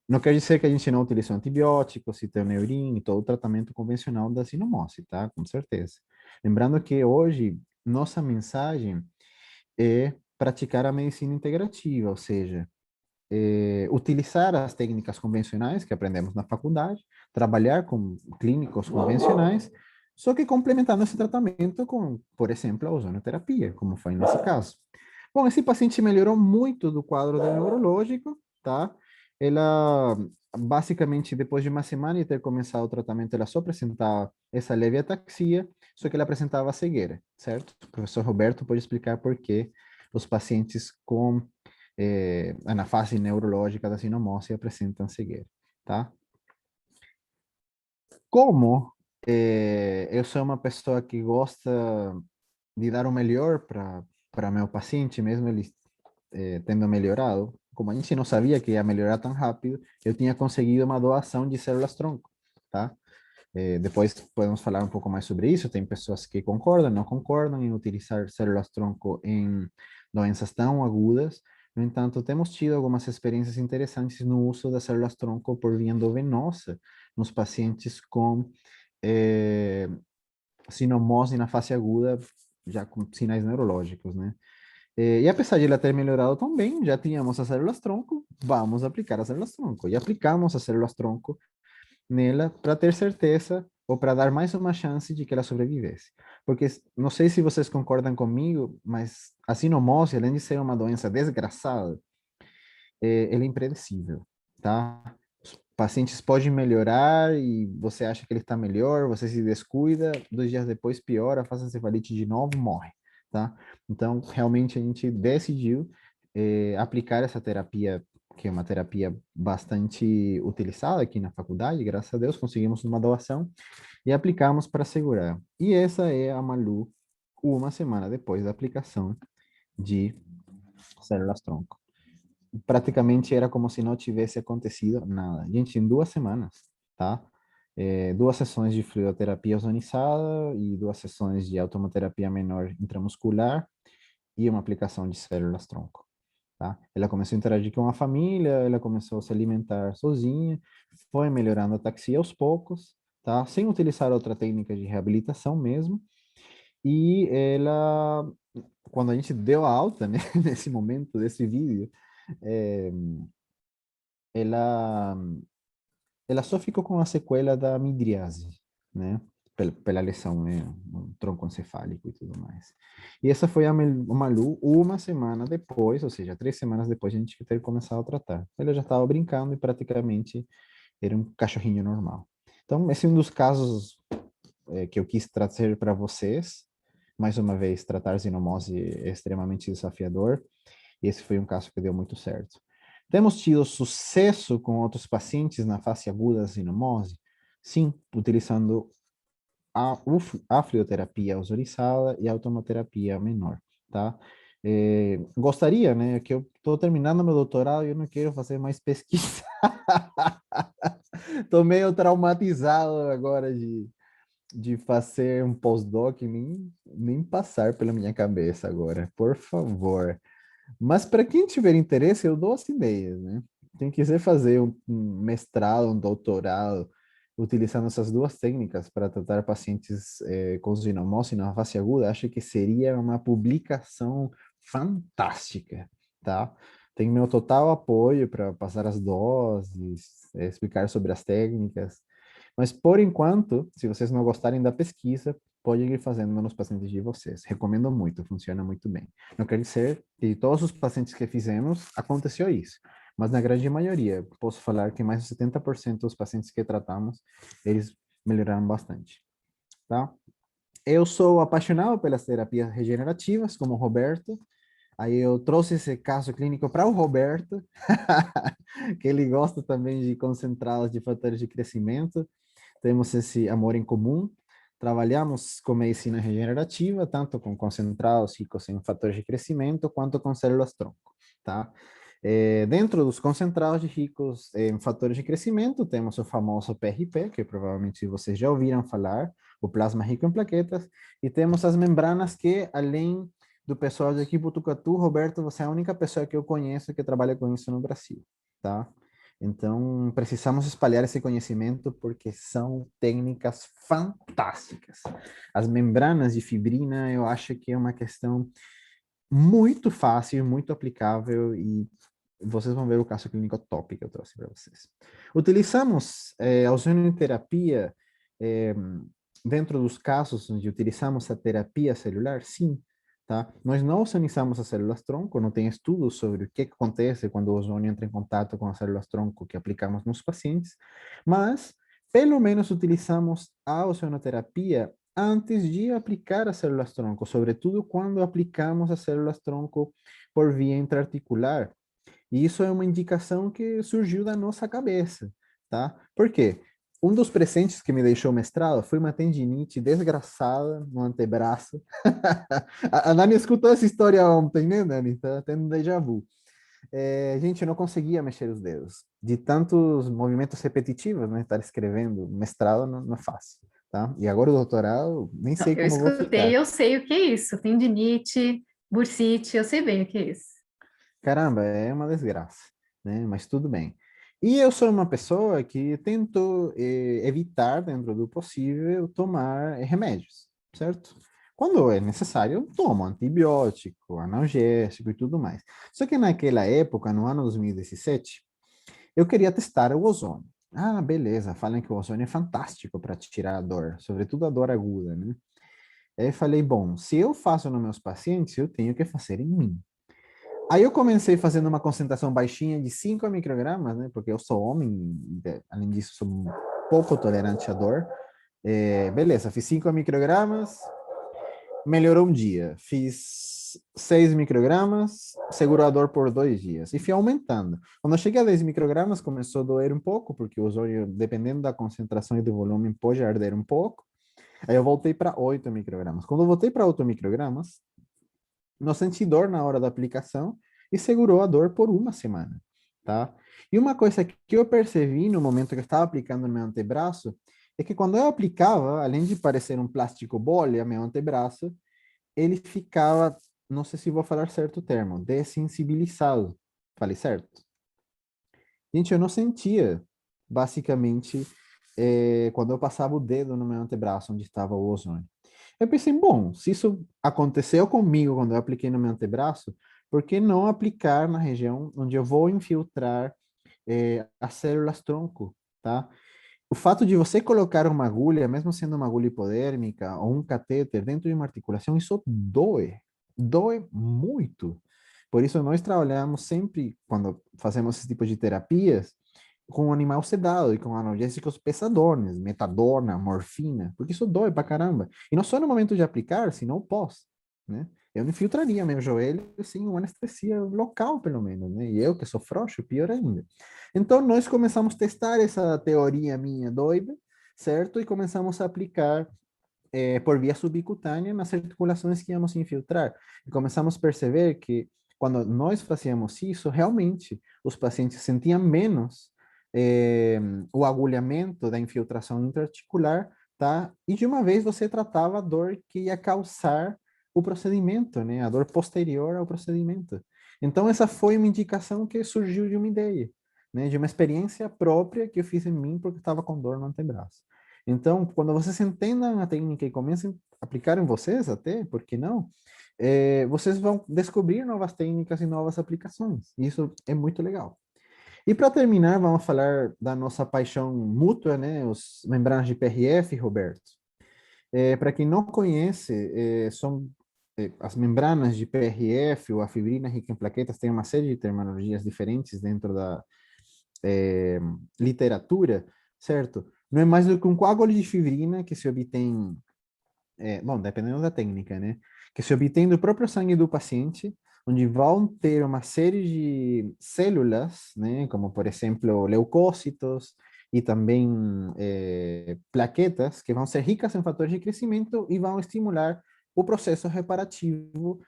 Não quer dizer que a gente não utilizou antibióticos, citoneurin e todo o tratamento convencional da sinomose, tá? Com certeza. Lembrando que hoje nossa mensagem é praticar a medicina integrativa, ou seja, utilizar as técnicas convencionais que aprendemos na faculdade, trabalhar com clínicos convencionais, só que complementando esse tratamento com, por exemplo, a ozonoterapia, como foi nesse caso. Bom, esse paciente melhorou muito do quadro neurológico, tá? Ela, basicamente, depois de uma semana de ter começado o tratamento, ela só apresentava essa leve ataxia, só que ela apresentava cegueira, certo? O professor Roberto pode explicar por que os pacientes com na fase neurológica da sinomose apresentam cegueira, tá? Como eu sou uma pessoa que gosta de dar o melhor para meu paciente, mesmo ele tendo melhorado, como a gente não sabia que ia melhorar tão rápido, eu tinha conseguido uma doação de células-tronco, tá? Depois podemos falar um pouco mais sobre isso. Tem pessoas que concordam, não concordam em utilizar células-tronco em doenças tão agudas. No entanto, temos tido algumas experiências interessantes no uso das células-tronco por via endovenosa nos pacientes com sinomose na fase aguda, já com sinais neurológicos, né? E apesar de ela ter melhorado tão bem, já tínhamos as células-tronco, vamos aplicar as células-tronco. E aplicamos as células-tronco nela para ter certeza ou para dar mais uma chance de que ela sobrevivesse. Porque não sei se vocês concordam comigo, mas a sinomose, além de ser uma doença desgraçada, ela é impredicível, tá? Os pacientes podem melhorar e você acha que ele está melhor, você se descuida, 2 dias depois piora, faz encefalite de novo, morre, tá? Então, realmente a gente decidiu aplicar essa terapia, que é uma terapia bastante utilizada aqui na faculdade, graças a Deus conseguimos uma doação e aplicamos para segurar. E essa é a Malu, uma semana depois da aplicação de células-tronco. Praticamente era como se não tivesse acontecido nada. Gente, em 2 semanas, tá? 2 sessões de fluidoterapia ozonizada e 2 sessões de automoterapia menor intramuscular e uma aplicação de células-tronco, tá? Ela começou a interagir com a família, ela começou a se alimentar sozinha, foi melhorando a ataxia aos poucos, tá? Sem utilizar outra técnica de reabilitação mesmo. E ela, quando a gente deu a alta, né, nesse momento desse vídeo, é, ela, ela só ficou com a sequela da midriase, né? pela lesão, né, no tronco encefálico e tudo mais. E essa foi a Malu uma semana depois, ou seja, 3 semanas depois de a gente ter começado a tratar. Ele já estava brincando e praticamente era um cachorrinho normal. Então, esse é um dos casos que eu quis trazer para vocês. Mais uma vez, tratar zinomose é extremamente desafiador. E esse foi um caso que deu muito certo. Temos tido sucesso com outros pacientes na fase aguda da zinomose? Sim, utilizando a flioterapia ozorizada e a automoterapia menor, tá? Gostaria, né, que eu estou terminando meu doutorado e eu não quero fazer mais pesquisa. Estou meio traumatizado agora de fazer um pós-doc, nem passar pela minha cabeça agora, por favor. Mas para quem tiver interesse, eu dou as ideias, né? Quem quiser fazer um mestrado, um doutorado, utilizando essas duas técnicas para tratar pacientes com zinomose na fase aguda, acho que seria uma publicação fantástica, tá? Tem meu total apoio para passar as doses, explicar sobre as técnicas. Mas, por enquanto, se vocês não gostarem da pesquisa, podem ir fazendo nos pacientes de vocês. Recomendo muito, funciona muito bem. Não quer dizer que todos os pacientes que fizemos aconteceu isso, mas na grande maioria, posso falar que mais de 70% dos pacientes que tratamos, eles melhoraram bastante, tá? Eu sou apaixonado pelas terapias regenerativas, como o Roberto. Aí eu trouxe esse caso clínico para o Roberto, que ele gosta também de concentrados de fatores de crescimento. Temos esse amor em comum. Trabalhamos com medicina regenerativa, tanto com concentrados ricos em fatores de crescimento, quanto com células-tronco, tá? Dentro dos concentrados ricos em fatores de crescimento, temos o famoso PRP, que provavelmente vocês já ouviram falar, o plasma rico em plaquetas, e temos as membranas que, além do pessoal de aqui Botucatu, Roberto, você é a única pessoa que eu conheço que trabalha com isso no Brasil, tá? Então, precisamos espalhar esse conhecimento porque são técnicas fantásticas. As membranas de fibrina, eu acho que é uma questão muito fácil, muito aplicável e vocês vão ver o caso clínico top que eu trouxe para vocês. Utilizamos a ozonioterapia dentro dos casos onde utilizamos a terapia celular? Sim, tá? Nós não ozonizamos as células-tronco, não tem estudos sobre o que acontece quando o ozônio entra em contato com as células-tronco que aplicamos nos pacientes, mas pelo menos utilizamos a ozonoterapia antes de aplicar as células-tronco, sobretudo quando aplicamos as células-tronco por via intraarticular. E isso é uma indicação que surgiu da nossa cabeça, tá? Por quê? Um dos presentes que me deixou mestrado foi uma tendinite desgraçada no antebraço. A Nani escutou essa história ontem, né, Nani? Tá tendo um déjà vu. Gente, eu não conseguia mexer os dedos. De tantos movimentos repetitivos, né? Estar escrevendo mestrado não é fácil, tá? E agora o doutorado, nem Não, sei eu como vou escutei, ficar. eu sei o que é isso. Tendinite, bursite, eu sei bem o que é isso. Caramba, é uma desgraça, né? Mas tudo bem. E eu sou uma pessoa que tento evitar, dentro do possível, tomar remédios, certo? Quando é necessário, eu tomo antibiótico, analgésico e tudo mais. Só que naquela época, no ano 2017, eu queria testar o ozônio. Ah, beleza, falam que o ozônio é fantástico para tirar a dor, sobretudo a dor aguda, né? Aí eu falei, bom, se eu faço nos meus pacientes, eu tenho que fazer em mim. Aí eu comecei fazendo uma concentração baixinha de 5 microgramas, né? Porque eu sou homem, além disso, sou um pouco tolerante à dor. Beleza, fiz 5 microgramas, melhorou um dia. Fiz 6 microgramas, segurou a dor por 2 dias. E fui aumentando. Quando eu cheguei a 10 microgramas, começou a doer um pouco, porque o ozônio, dependendo da concentração e do volume, pode arder um pouco. Aí eu voltei para 8 microgramas. Quando eu voltei para 8 microgramas, não senti dor na hora da aplicação e segurou a dor por uma semana, tá? E uma coisa que eu percebi no momento que eu estava aplicando no meu antebraço é que quando eu aplicava, além de parecer um plástico bolha, meu antebraço, ele ficava, não sei se vou falar certo o termo, dessensibilizado. Falei certo? Gente, eu não sentia, basicamente, quando eu passava o dedo no meu antebraço, onde estava o ozônio. Eu pensei, bom, se isso aconteceu comigo quando eu apliquei no meu antebraço, por que não aplicar na região onde eu vou infiltrar as células tronco, tá? o fato de você colocar uma agulha, mesmo sendo uma agulha hipodérmica ou um catéter dentro de uma articulação, isso dói muito. Por isso, nós trabalhamos sempre, quando fazemos esse tipo de terapias, com o animal sedado e com analgésicos pesadones, metadona, morfina, porque isso dói pra caramba. E não só no momento de aplicar, sino pós, né? Eu não infiltraria meu joelho sem uma anestesia local, pelo menos, né? E eu, que sou frouxo, pior ainda. Então, nós começamos a testar essa teoria minha doida, certo? E começamos a aplicar por via subcutânea nas articulações que íamos infiltrar. E começamos a perceber que quando nós fazíamos isso, realmente os pacientes sentiam menos o agulhamento da infiltração intraarticular, tá? E de uma vez você tratava a dor que ia causar o procedimento, né? A dor posterior ao procedimento. Então, essa foi uma indicação que surgiu de uma ideia, né? De uma experiência própria que eu fiz em mim porque estava com dor no antebraço. Então, quando vocês entendam a técnica e comecem a aplicar em vocês até, por que não? Vocês vão descobrir novas técnicas e novas aplicações. Isso é muito legal. E para terminar, vamos falar da nossa paixão mútua, né? Os membranas de PRF, Roberto. Para quem não conhece, são as membranas de PRF ou a fibrina rica em plaquetas têm uma série de terminologias diferentes dentro da literatura, certo? Não é mais do que um coágulo de fibrina que se obtém, bom, dependendo da técnica, né? Que se obtém do próprio sangue do paciente, onde vão ter uma série de células, né? Como, por exemplo, leucócitos e também plaquetas, que vão ser ricas em fatores de crescimento e vão estimular o processo reparativo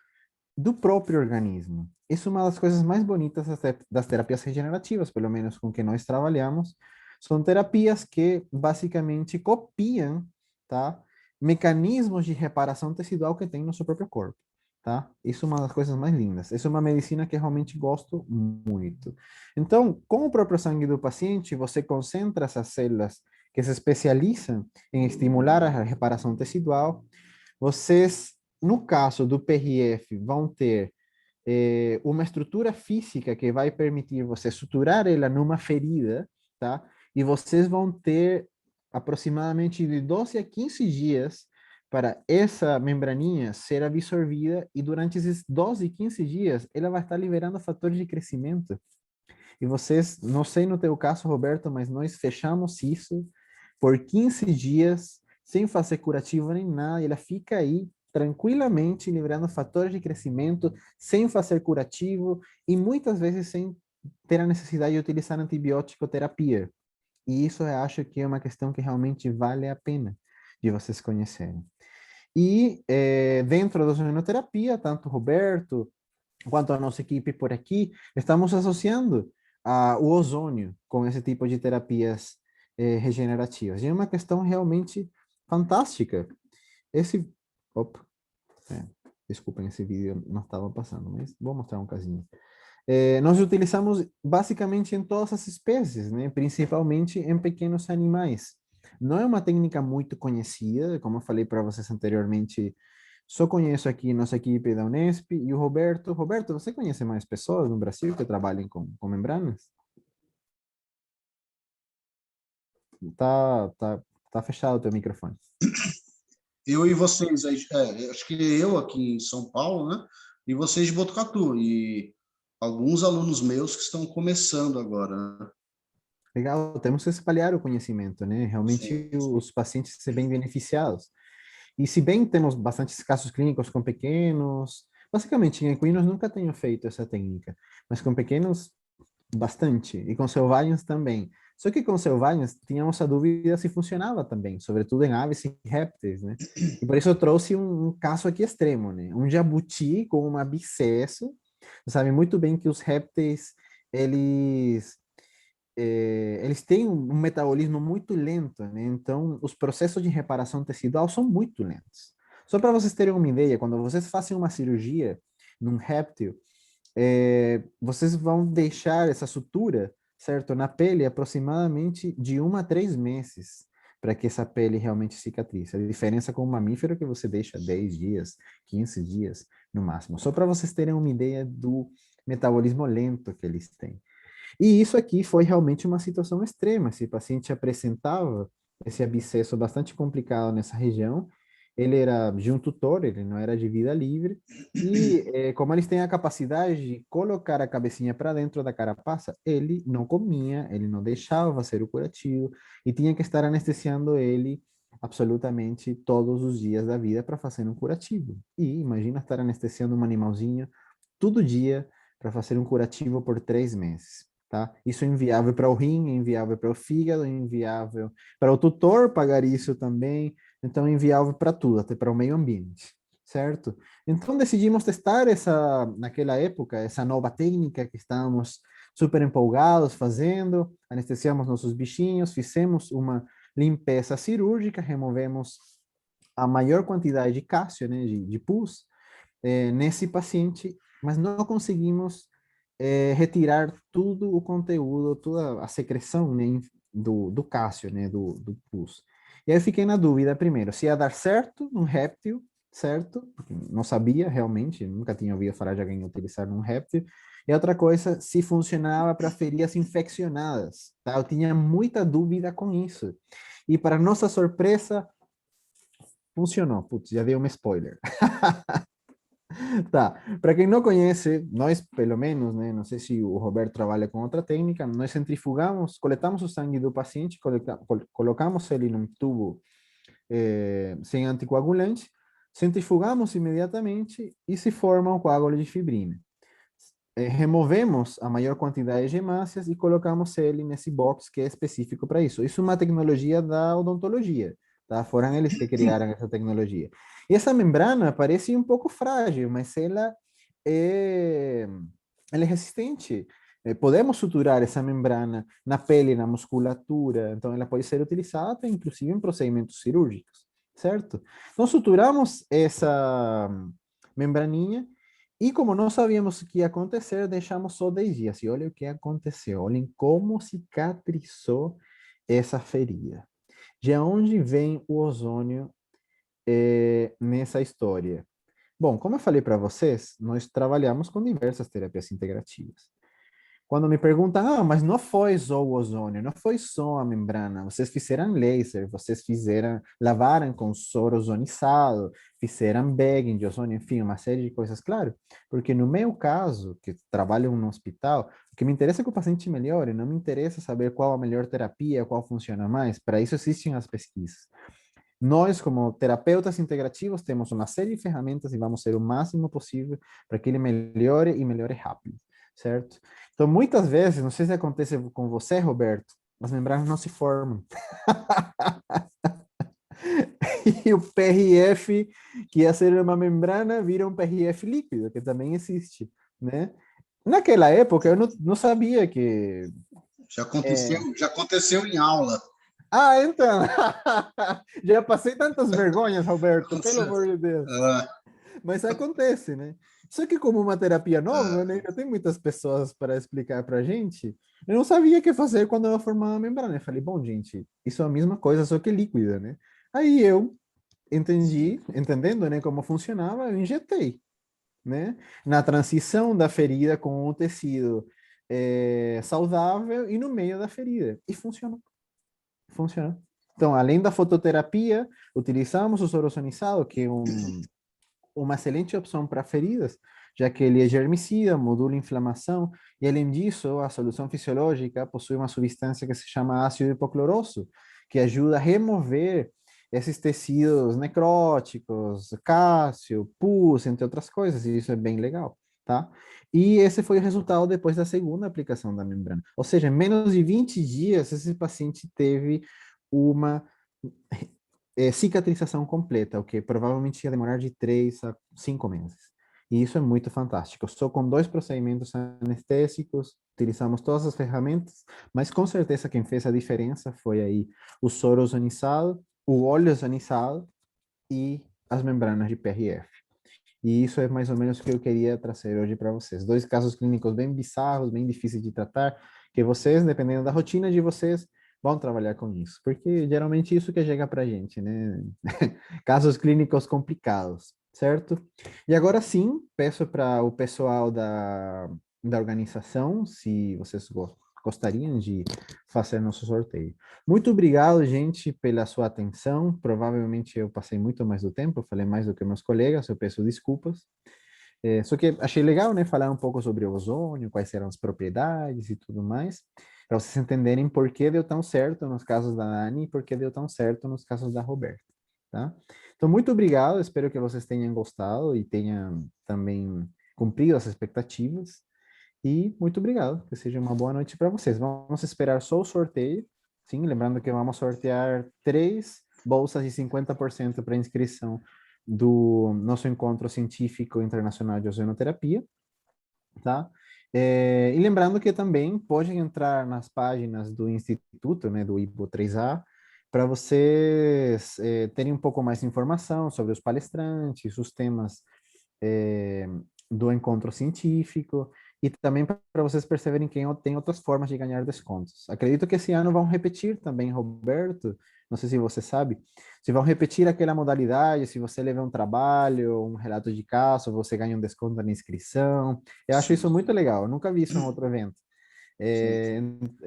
do próprio organismo. Isso é uma das coisas mais bonitas das terapias regenerativas, pelo menos com que nós trabalhamos. São terapias que basicamente copiam, tá, mecanismos de reparação tecidual que tem no seu próprio corpo, tá? Isso é uma das coisas mais lindas. Isso é uma medicina que eu realmente gosto muito. Então, com o próprio sangue do paciente, você concentra essas células que se especializam em estimular a reparação tecidual. Vocês, no caso do PRF, vão ter uma estrutura física que vai permitir você suturar ela numa ferida, tá? E vocês vão ter aproximadamente de 12 a 15 dias para essa membraninha ser absorvida e durante esses 12, 15 dias ela vai estar liberando fatores de crescimento. E vocês, não sei no teu caso, Roberto, mas nós fechamos isso por 15 dias sem fazer curativo nem nada, e ela fica aí tranquilamente liberando fatores de crescimento sem fazer curativo e muitas vezes sem ter a necessidade de utilizar antibiótico terapia. E isso eu acho que é uma questão que realmente vale a pena de vocês conhecerem. E dentro da ozonioterapia, tanto o Roberto quanto a nossa equipe por aqui, estamos associando o ozônio com esse tipo de terapias regenerativas. E é uma questão realmente fantástica. Esse... Opa, desculpem, esse vídeo não estava passando, mas vou mostrar um casinho. Nós utilizamos basicamente em todas as espécies, né? Principalmente em pequenos animais. Não é uma técnica muito conhecida, como eu falei para vocês anteriormente, só conheço aqui nossa equipe da Unesp e o Roberto. Roberto, você conhece mais pessoas no Brasil que trabalhem com membranas? Tá fechado o teu microfone. Eu e vocês, acho que eu aqui em São Paulo, né? E vocês de Botucatu, e alguns alunos meus que estão começando agora, né? Legal, temos que espalhar o conhecimento, né? Sim, Realmente sim. os pacientes se bem beneficiados. E se bem temos bastantes casos clínicos com pequenos, basicamente em equinos nunca tenho feito essa técnica, mas com pequenos bastante, e com selvagens também. Só que com selvagens tínhamos a dúvida se funcionava também, sobretudo em aves e répteis, né? E por isso eu trouxe um caso aqui extremo, né? Um jabuti com um abscesso. Você sabe muito bem que os répteis, eles têm um metabolismo muito lento, né? Então, os processos de reparação tecidual são muito lentos. Só para vocês terem uma ideia, quando vocês fazem uma cirurgia num réptil, vocês vão deixar essa sutura, certo, na pele aproximadamente de 1 a 3 meses para que essa pele realmente cicatrize. A diferença com o mamífero é que você deixa 10 dias, 15 dias no máximo. Só para vocês terem uma ideia do metabolismo lento que eles têm. E isso aqui foi realmente uma situação extrema. Esse paciente apresentava esse abscesso bastante complicado nessa região. Ele era de um tutor, ele não era de vida livre. E como eles têm a capacidade de colocar a cabecinha para dentro da carapaça, ele não comia, ele não deixava fazer o curativo e tinha que estar anestesiando ele absolutamente todos os dias da vida para fazer um curativo. E imagina estar anestesiando um animalzinho todo dia para fazer um curativo por 3 meses. Tá? Isso é inviável para o rim, é inviável para o fígado, é inviável para o tutor pagar isso também, então é inviável para tudo, até para o meio ambiente, certo? Então decidimos testar naquela época, essa nova técnica que estávamos super empolgados fazendo, anestesiamos nossos bichinhos, fizemos uma limpeza cirúrgica, removemos a maior quantidade de cálcio, né, de pus, nesse paciente, mas não conseguimos retirar todo o conteúdo, toda a secreção, né, do cálcio, né, do pus. E aí eu fiquei na dúvida, primeiro, se ia dar certo num réptil, certo? Porque não sabia realmente, nunca tinha ouvido falar de alguém utilizar num réptil. E outra coisa, se funcionava para feridas infeccionadas, tá? Eu tinha muita dúvida com isso. E para nossa surpresa, funcionou. Putz, já dei um spoiler. Tá, para quem não conhece, nós, pelo menos, né, não sei se o Roberto trabalha com outra técnica, nós centrifugamos, coletamos o sangue do paciente, colocamos ele num tubo sem anticoagulante, centrifugamos imediatamente e se forma um coágulo de fibrina. Removemos a maior quantidade de hemácias e colocamos ele nesse box que é específico para isso. Isso é uma tecnologia da odontologia, tá? Foram eles que criaram essa tecnologia. E essa membrana parece um pouco frágil, mas ela é resistente. Podemos suturar essa membrana na pele, na musculatura, então ela pode ser utilizada inclusive em procedimentos cirúrgicos, certo? Então suturamos essa membraninha e como não sabíamos o que ia acontecer, deixamos só 10 dias. E olha o que aconteceu, olhem como cicatrizou essa ferida. De onde vem o ozônio nessa história? Bom, como eu falei para vocês, nós trabalhamos com diversas terapias integrativas. Quando me perguntam, mas não foi só o ozônio, não foi só a membrana, vocês fizeram laser, vocês lavaram com soro ozonizado, fizeram bagging de ozônio, enfim, uma série de coisas, claro, porque no meu caso, que trabalho no hospital, o que me interessa é que o paciente melhore, não me interessa saber qual a melhor terapia, qual funciona mais, para isso existem as pesquisas. Nós, como terapeutas integrativos, temos uma série de ferramentas e vamos ser o máximo possível para que ele melhore e melhore rápido, certo? Então, muitas vezes, não sei se acontece com você, Roberto, as membranas não se formam. E o PRF, que ia ser uma membrana, vira um PRF líquido, que também existe, né? Naquela época, eu não sabia que... Já aconteceu em aula. Ah, então! Já passei tantas vergonhas, Roberto, pelo amor de Deus. Mas acontece, né? Só que como uma terapia nova, né, ainda tem muitas pessoas para explicar para a gente. Eu não sabia o que fazer quando eu formava a membrana. Eu falei, bom, gente, isso é a mesma coisa, só que líquida, né? Aí eu entendendo, né, como funcionava, eu injetei, né? Na transição da ferida com o tecido saudável e no meio da ferida. E funcionou. Funcionou. Então, além da fototerapia, utilizamos o soro ozonizado, que é uma excelente opção para feridas, já que ele é germicida, modula a inflamação, e além disso, a solução fisiológica possui uma substância que se chama ácido hipocloroso, que ajuda a remover esses tecidos necróticos, cálcio, pus, entre outras coisas, e isso é bem legal, tá? E esse foi o resultado depois da segunda aplicação da membrana. Ou seja, em menos de 20 dias, esse paciente teve uma cicatrização completa, o que provavelmente ia demorar de 3 a 5 meses. E isso é muito fantástico. Só com 2 procedimentos anestésicos, utilizamos todas as ferramentas, mas com certeza quem fez a diferença foi aí o soro ozonizado, o óleo ozonizado e as membranas de PRF. E isso é mais ou menos o que eu queria trazer hoje para vocês. 2 casos clínicos bem bizarros, bem difíceis de tratar, que vocês, dependendo da rotina de vocês, vão trabalhar com isso. Porque geralmente isso que chega para a gente, né? Casos clínicos complicados, certo? E agora sim, peço para o pessoal da organização, se vocês gostariam de fazer nosso sorteio. Muito obrigado, gente, pela sua atenção. Provavelmente eu passei muito mais do tempo, falei mais do que meus colegas, eu peço desculpas. Só que achei legal, né, falar um pouco sobre o ozônio, quais eram as propriedades e tudo mais, para vocês entenderem por que deu tão certo nos casos da Nani e por que deu tão certo nos casos da Roberta, tá? Então, muito obrigado, espero que vocês tenham gostado e tenham também cumprido as expectativas. E muito obrigado, que seja uma boa noite para vocês. Vamos esperar só o sorteio, sim, lembrando que vamos sortear 3 bolsas de 50% para inscrição do nosso encontro científico internacional de ozonoterapia, tá? E lembrando que também podem entrar nas páginas do Instituto, né, do IBO3A, para vocês terem um pouco mais de informação sobre os palestrantes, os temas do encontro científico, e também para vocês perceberem que tem outras formas de ganhar descontos. Acredito que esse ano vão repetir também, Roberto, não sei se você sabe, se vão repetir aquela modalidade, se você levar um trabalho, um relato de caso, você ganha um desconto na inscrição. Eu acho isso muito legal, eu nunca vi isso em outro evento.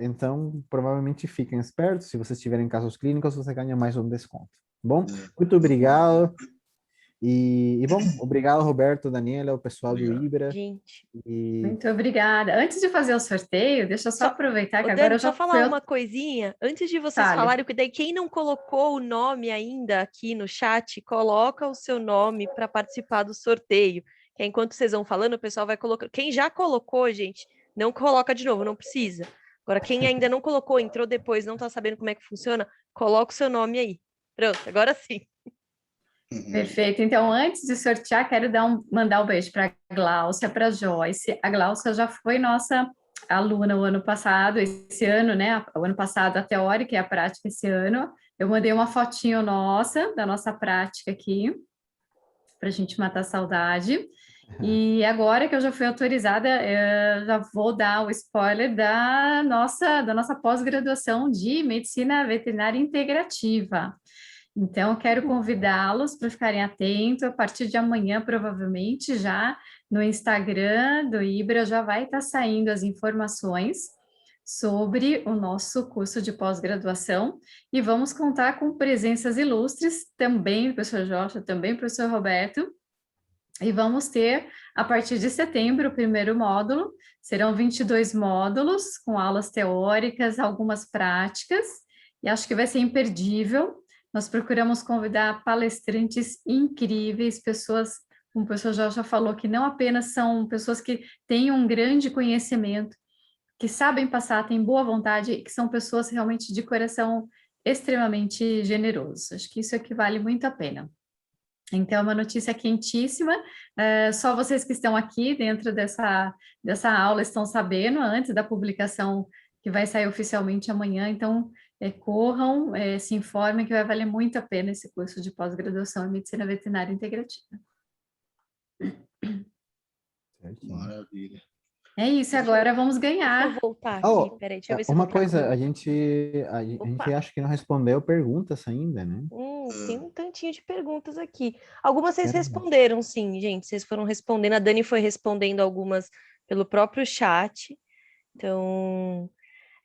Então, provavelmente fiquem espertos, se vocês tiverem casos clínicos, você ganha mais um desconto. Bom, muito obrigado. Bom, obrigado, Roberto, Daniela, o pessoal do IBRA. Gente. Muito obrigada. Antes de fazer o sorteio, deixa eu só aproveitar que agora Dani, eu já só falar uma coisinha. Antes de vocês falarem, porque daí quem não colocou o nome ainda aqui no chat, coloca o seu nome para participar do sorteio. Que enquanto vocês vão falando, o pessoal vai colocando. Quem já colocou, gente, não coloca de novo, não precisa. Agora, quem ainda não colocou, entrou depois, não está sabendo como é que funciona, coloca o seu nome aí. Pronto, agora sim. Perfeito. Então, antes de sortear, quero mandar um beijo para a Gláucia, para a Joyce. A Gláucia já foi nossa aluna o ano passado, esse ano, né? O ano passado a teórica e a prática esse ano. Eu mandei uma fotinho da nossa prática aqui, para a gente matar a saudade. E agora que eu já fui autorizada, eu já vou dar o spoiler da nossa pós-graduação de Medicina Veterinária Integrativa. Então, eu quero convidá-los para ficarem atentos. A partir de amanhã, provavelmente, já no Instagram do IBRA já vai estar saindo as informações sobre o nosso curso de pós-graduação e vamos contar com presenças ilustres, também do professor Jorge, também do professor Roberto, e vamos ter, a partir de setembro, o primeiro módulo. Serão 22 módulos, com aulas teóricas, algumas práticas, e acho que vai ser imperdível. Nós procuramos convidar palestrantes incríveis, pessoas, como o professor Jorge já falou, que não apenas são pessoas que têm um grande conhecimento, que sabem passar, têm boa vontade, que são pessoas realmente de coração extremamente generoso. Acho que isso equivale muito a pena. Então, é uma notícia quentíssima, só vocês que estão aqui dentro dessa aula estão sabendo, antes da publicação que vai sair oficialmente amanhã, então corram, se informem que vai valer muito a pena esse curso de pós-graduação em Medicina Veterinária Integrativa. Maravilha. É isso, agora vamos ganhar. Deixa eu voltar aqui, peraí, deixa eu ver se eu uma vou pra coisa, câmera. a gente acha que não respondeu perguntas ainda, né? Tem um tantinho de perguntas aqui. Algumas vocês responderam, sim, gente. Vocês foram respondendo. A Dani foi respondendo algumas pelo próprio chat. Então,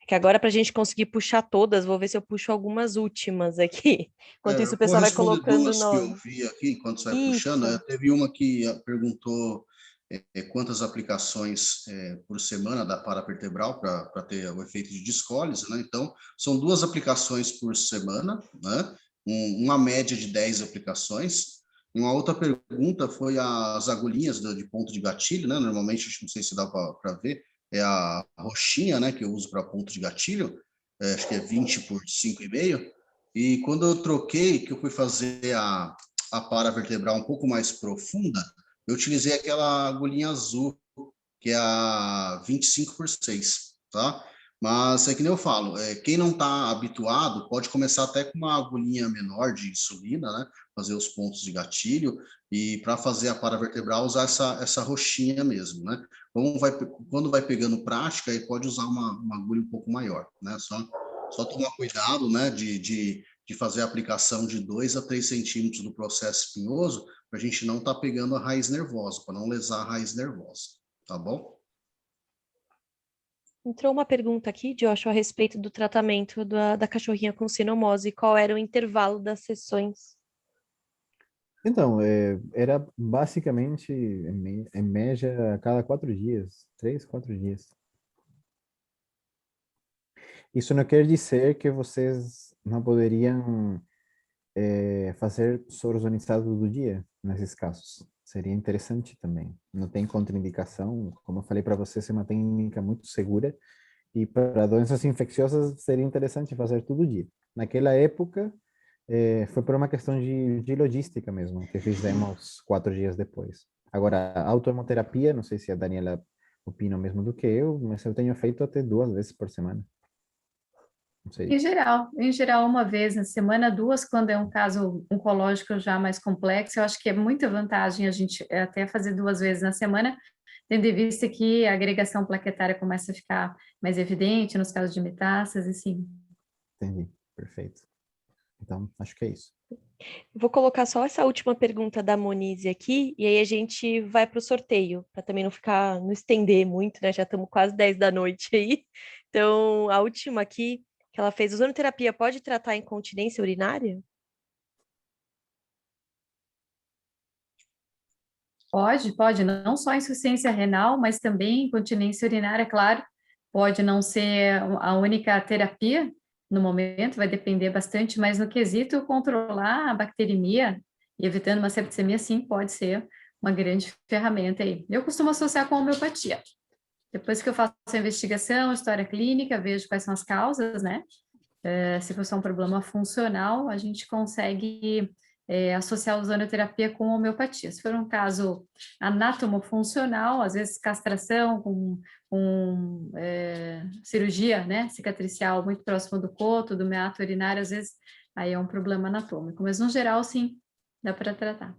é que agora, para a gente conseguir puxar todas, vou ver se eu puxo algumas últimas aqui. Enquanto isso, o pessoal vai colocando o duas nome. que eu vi aqui, enquanto você vai puxando. Teve uma que perguntou quantas aplicações por semana da paravertebral para ter o efeito de descólise, né? Então, são 2 aplicações por semana, né? Uma média de 10 aplicações. E uma outra pergunta foi as agulhinhas de ponto de gatilho, né? Normalmente, acho que não sei se dá para ver, é a roxinha, né? Que eu uso para ponto de gatilho, acho que é 20 por 5,5. E quando eu troquei, que eu fui fazer a paravertebral um pouco mais profunda, eu utilizei aquela agulhinha azul, que é a 25 por 6, tá? Mas é que nem eu falo, quem não está habituado pode começar até com uma agulhinha menor de insulina, né? Fazer os pontos de gatilho e para fazer a paravertebral usar essa roxinha mesmo, né? Quando vai pegando prática, aí pode usar uma agulha um pouco maior, né? Só tomar cuidado, né? De fazer a aplicação de 2 a 3 centímetros do processo espinhoso, para a gente não estar pegando a raiz nervosa, para não lesar a raiz nervosa, tá bom? Entrou uma pergunta aqui, Joshua, a respeito do tratamento da cachorrinha com sinomose. Qual era o intervalo das sessões? Então, era basicamente, em média, a cada 4 dias, 3, 4 dias. Isso não quer dizer que vocês não poderiam fazer soro zonizado todo dia, nesses casos. Seria interessante também. Não tem contraindicação. Como eu falei para vocês, é uma técnica muito segura. E para doenças infecciosas seria interessante fazer todo dia. Naquela época, foi por uma questão de logística mesmo, que fizemos 4 dias depois. Agora, a autohemoterapia, não sei se a Daniela opina o mesmo do que eu, mas eu tenho feito até 2 vezes por semana. Não sei. Em geral, uma vez na semana, duas, quando é um caso oncológico já mais complexo, eu acho que é muita vantagem a gente até fazer 2 vezes na semana, tendo em vista que a agregação plaquetária começa a ficar mais evidente nos casos de metástase, sim. Entendi. Perfeito. Então, acho que é isso. Vou colocar só essa última pergunta da Monize aqui, e aí a gente vai para o sorteio, para também não estender muito, né? Já estamos quase 10 da noite aí. Então, a última aqui, que ela fez, ozonoterapia pode tratar incontinência urinária? Pode, não só insuficiência renal, mas também incontinência urinária, claro, pode não ser a única terapia no momento, vai depender bastante, mas no quesito controlar a bacteremia e evitando uma septicemia, sim, pode ser uma grande ferramenta aí. Eu costumo associar com a homeopatia. Depois que eu faço a investigação, história clínica, vejo quais são as causas, né? Se for só um problema funcional, a gente consegue associar a ozonoterapia com homeopatia. Se for um caso anatomofuncional, às vezes castração com cirurgia, né, cicatricial muito próximo do coto, do meato urinário, às vezes aí é um problema anatômico. Mas no geral, sim, dá para tratar.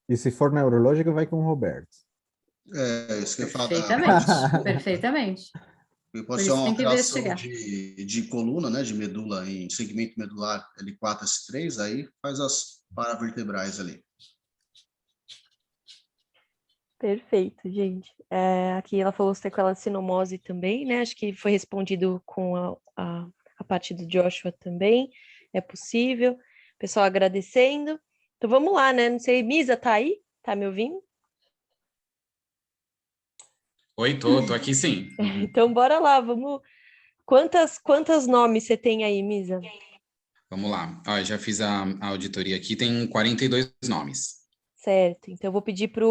E se for neurológico, vai com o Roberto. Isso que eu ia falar. Perfeitamente, perfeitamente. E Por pode ser isso uma tem que alteração investigar. de coluna, né, de medula em segmento medular L4, S3, aí faz as paravertebrais ali. Perfeito, gente. Aqui ela falou sequela de sinomose também, né? Acho que foi respondido com a parte do Joshua também. É possível. Pessoal agradecendo. Então vamos lá, né? Não sei, Misa, tá aí? Tá me ouvindo? Oi, tô aqui sim. Então bora lá, vamos. Quantos nomes você tem aí, Misa? Vamos lá. Ó, eu já fiz a auditoria aqui, tem 42 nomes. Certo. Então eu vou pedir para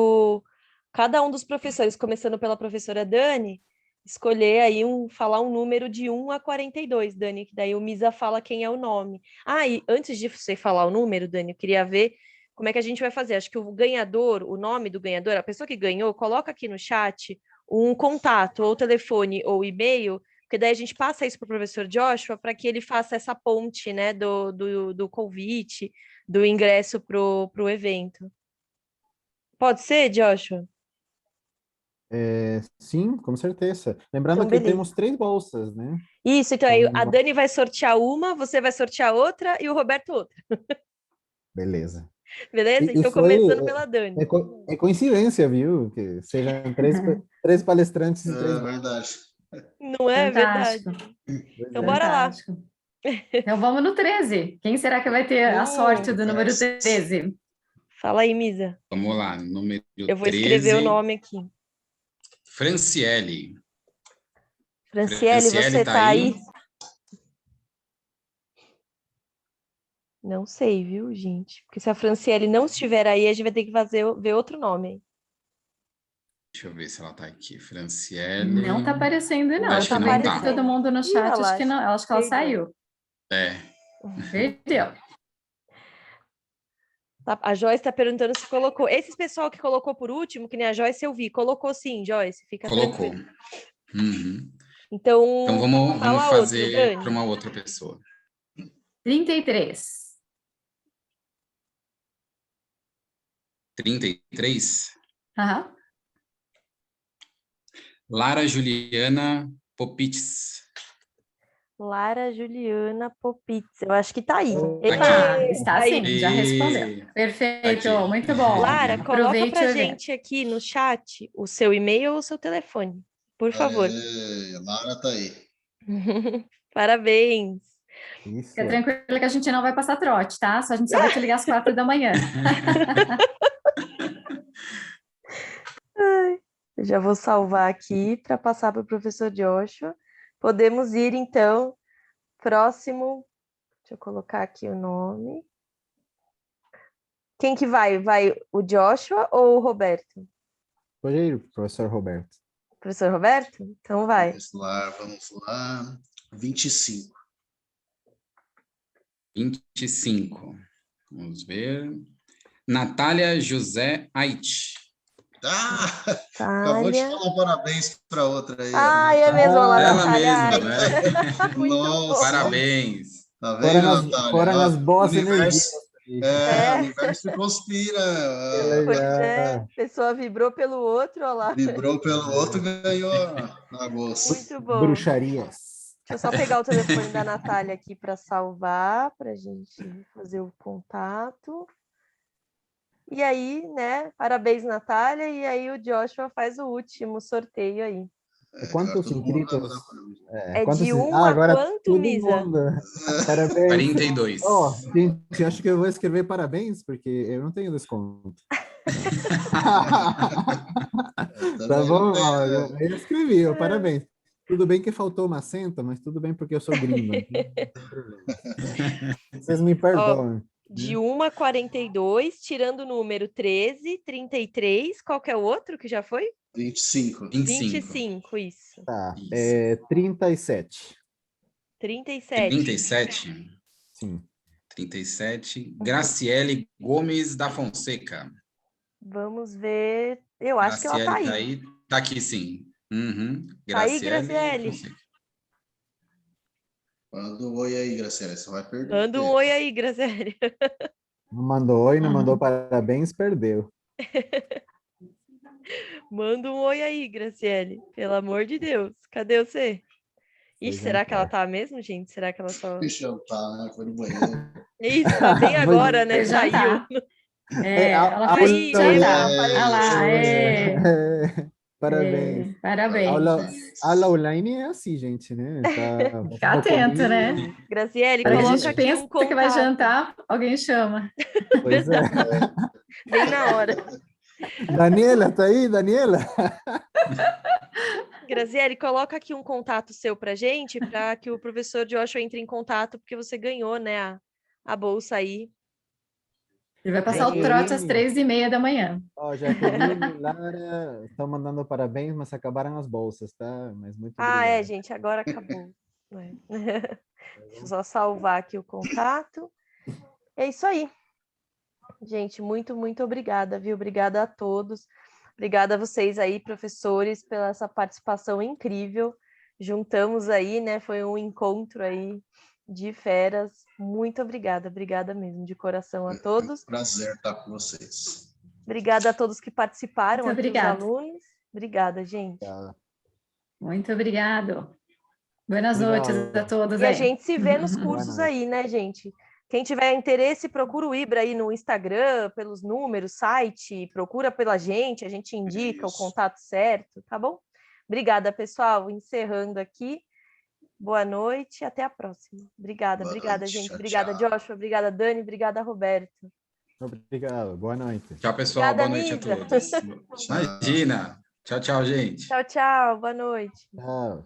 cada um dos professores, começando pela professora Dani, escolher aí falar um número de 1 a 42, Dani, que daí o Misa fala quem é o nome. E antes de você falar o número, Dani, eu queria ver como é que a gente vai fazer. Acho que o ganhador, o nome do ganhador, a pessoa que ganhou, coloca aqui no chat um contato, ou telefone, ou e-mail, porque daí a gente passa isso para o professor Joshua para que ele faça essa ponte, né, do convite, do ingresso para o evento. Pode ser, Joshua? Sim, com certeza. Lembrando Então, que beleza. temos 3 bolsas, né? Isso, então aí a Dani vai sortear uma, você vai sortear outra e o Roberto outra. Beleza. Beleza? Então, começando pela Dani. É coincidência, viu? Que sejam três palestrantes e 3 É verdade. Não é verdade? Fantástico. Então, bora lá. Fantástico. Então vamos no 13. Quem será que vai ter a sorte do número 13? Fala aí, Misa. Vamos lá, número 13. Eu vou escrever o nome aqui. Franciele. Franciele, você tá aí? Não sei, viu, gente? Porque se a Franciele não estiver aí, a gente vai ter que ver outro nome. Deixa eu ver se ela tá aqui. Franciele. Não tá aparecendo, não. Acho Eu que também não vi tá. todo mundo no chat, acho que não. Acho que ela saiu. Perdeu. A Joyce está perguntando se colocou. Esse pessoal que colocou por último, que nem a Joyce eu vi. Colocou sim, Joyce. Fica Colocou. tranquilo. Uhum. Então vamos fazer para uma outra pessoa. 33. 33? Aham. Lara Juliana Popitz. Lara Juliana Popitz. Eu acho que tá aí. Está sim, já respondeu. Perfeito, aqui. Muito bom. Lara, coloca pra gente aqui no chat o seu e-mail ou o seu telefone. por favor. Lara tá aí. Parabéns. Isso. Fica tranquila que a gente não vai passar trote, tá? Só a gente só vai te ligar às 4 da manhã. Eu já vou salvar aqui para passar para o professor Joshua. Podemos ir, então, próximo. Deixa eu colocar aqui o nome. Quem que vai? Vai o Joshua ou o Roberto? Pode ir, professor Roberto. Professor Roberto? Então vai. Vamos lá. 25. 25. Vamos ver. Natália José Aite. Acabou de Natália. falar parabéns para outra aí. Ah, é mesmo, olha lá, Ela Natália. mesma, né? Muito Nossa. bom. Parabéns. Tá vendo, Natália? Foram as boas O universo- energias. O universo conspira. Que legal. Pois é, a pessoa vibrou pelo outro, olha lá. Vibrou pelo outro, ganhou a bolsa. Muito bom. Bruxarias. Deixa eu só pegar o telefone da Natália aqui para salvar, para a gente fazer o contato. E aí, né? Parabéns, Natália. E aí o Joshua faz o último sorteio aí. Quantos Todo mundo inscritos? vai dar parabéns. É Quantos... de 1 a agora quanto, todo Misa? mundo. Parabéns. 42. Ó, gente, acho que eu vou escrever parabéns, porque eu não tenho desconto. Tá bom? Ó, eu escrevi, ó, parabéns. Tudo bem que faltou uma acento, mas tudo bem porque eu sou gringo. Então não tem problema. Vocês me perdoam. De 1 a 42, tirando o número 13, 33, qual que é o outro que já foi? 25. 25, isso. Tá, Isso. 37. 37. 37. Sim. 37. Graciele Gomes da Fonseca. Vamos ver. Eu acho que ela tá Graciele aí. Tá aqui, sim. Uhum. Tá aí, Graciele? Fonseca. Manda um oi aí, Graciela. Você vai perder. Manda um oi aí, Graciele. Não mandou oi, não mandou parabéns, perdeu. Manda um oi aí, Graciele. Pelo amor de Deus. Cadê você? Ixi, Pois será é, que ela tá mesmo, gente? Será que ela só... Deixa eu tá, né? Foi no banheiro. Isso, tá bem agora, né? Foi Saiu. jantar. ela a- foi Aí, jantar. apareceu. Olha lá, Parabéns. parabéns. Aula online é assim, gente, né? Tá Fica atento, né? Graciele, Para que a coloca gente aqui pensa um contato. que vai jantar, alguém chama. Pois é. Bem na hora. Daniela, tá aí, Daniela? Graziele, coloca aqui um contato seu pra gente, para que o professor Joshua entre em contato, porque você ganhou, né, a bolsa aí. Ele vai passar o trote às 3h30 da manhã. Ó, Jaqueline, Lara, estão mandando parabéns, mas acabaram as bolsas, tá? Mas muito obrigado. É, gente, agora acabou. Deixa eu só salvar aqui o contato. É isso aí. Gente, muito, muito obrigada, viu? Obrigada a todos. Obrigada a vocês aí, professores, pela essa participação incrível. Juntamos aí, né? Foi um encontro aí de feras. Muito obrigada, obrigada mesmo, de coração a todos. Prazer estar com vocês. Obrigada a todos que participaram, Muito aqui obrigada. os alunos. Obrigada, gente. Muito obrigado. Boas noites a todos E aí. a gente se vê nos cursos aí, né, gente? Quem tiver interesse, procura o Ibra aí no Instagram, pelos números, site, procura pela gente, a gente indica o contato certo, tá bom? Obrigada, pessoal. Encerrando aqui. Boa noite e até a próxima. Obrigada, obrigada, gente. Tchau, Obrigada, tchau. Joshua. Obrigada, Dani. Obrigada, Roberto. Obrigado, boa noite. Tchau, pessoal. Obrigada, Boa noite a Misa. todos. Imagina. Tchau, tchau, gente. Tchau, tchau. Boa noite. Tchau.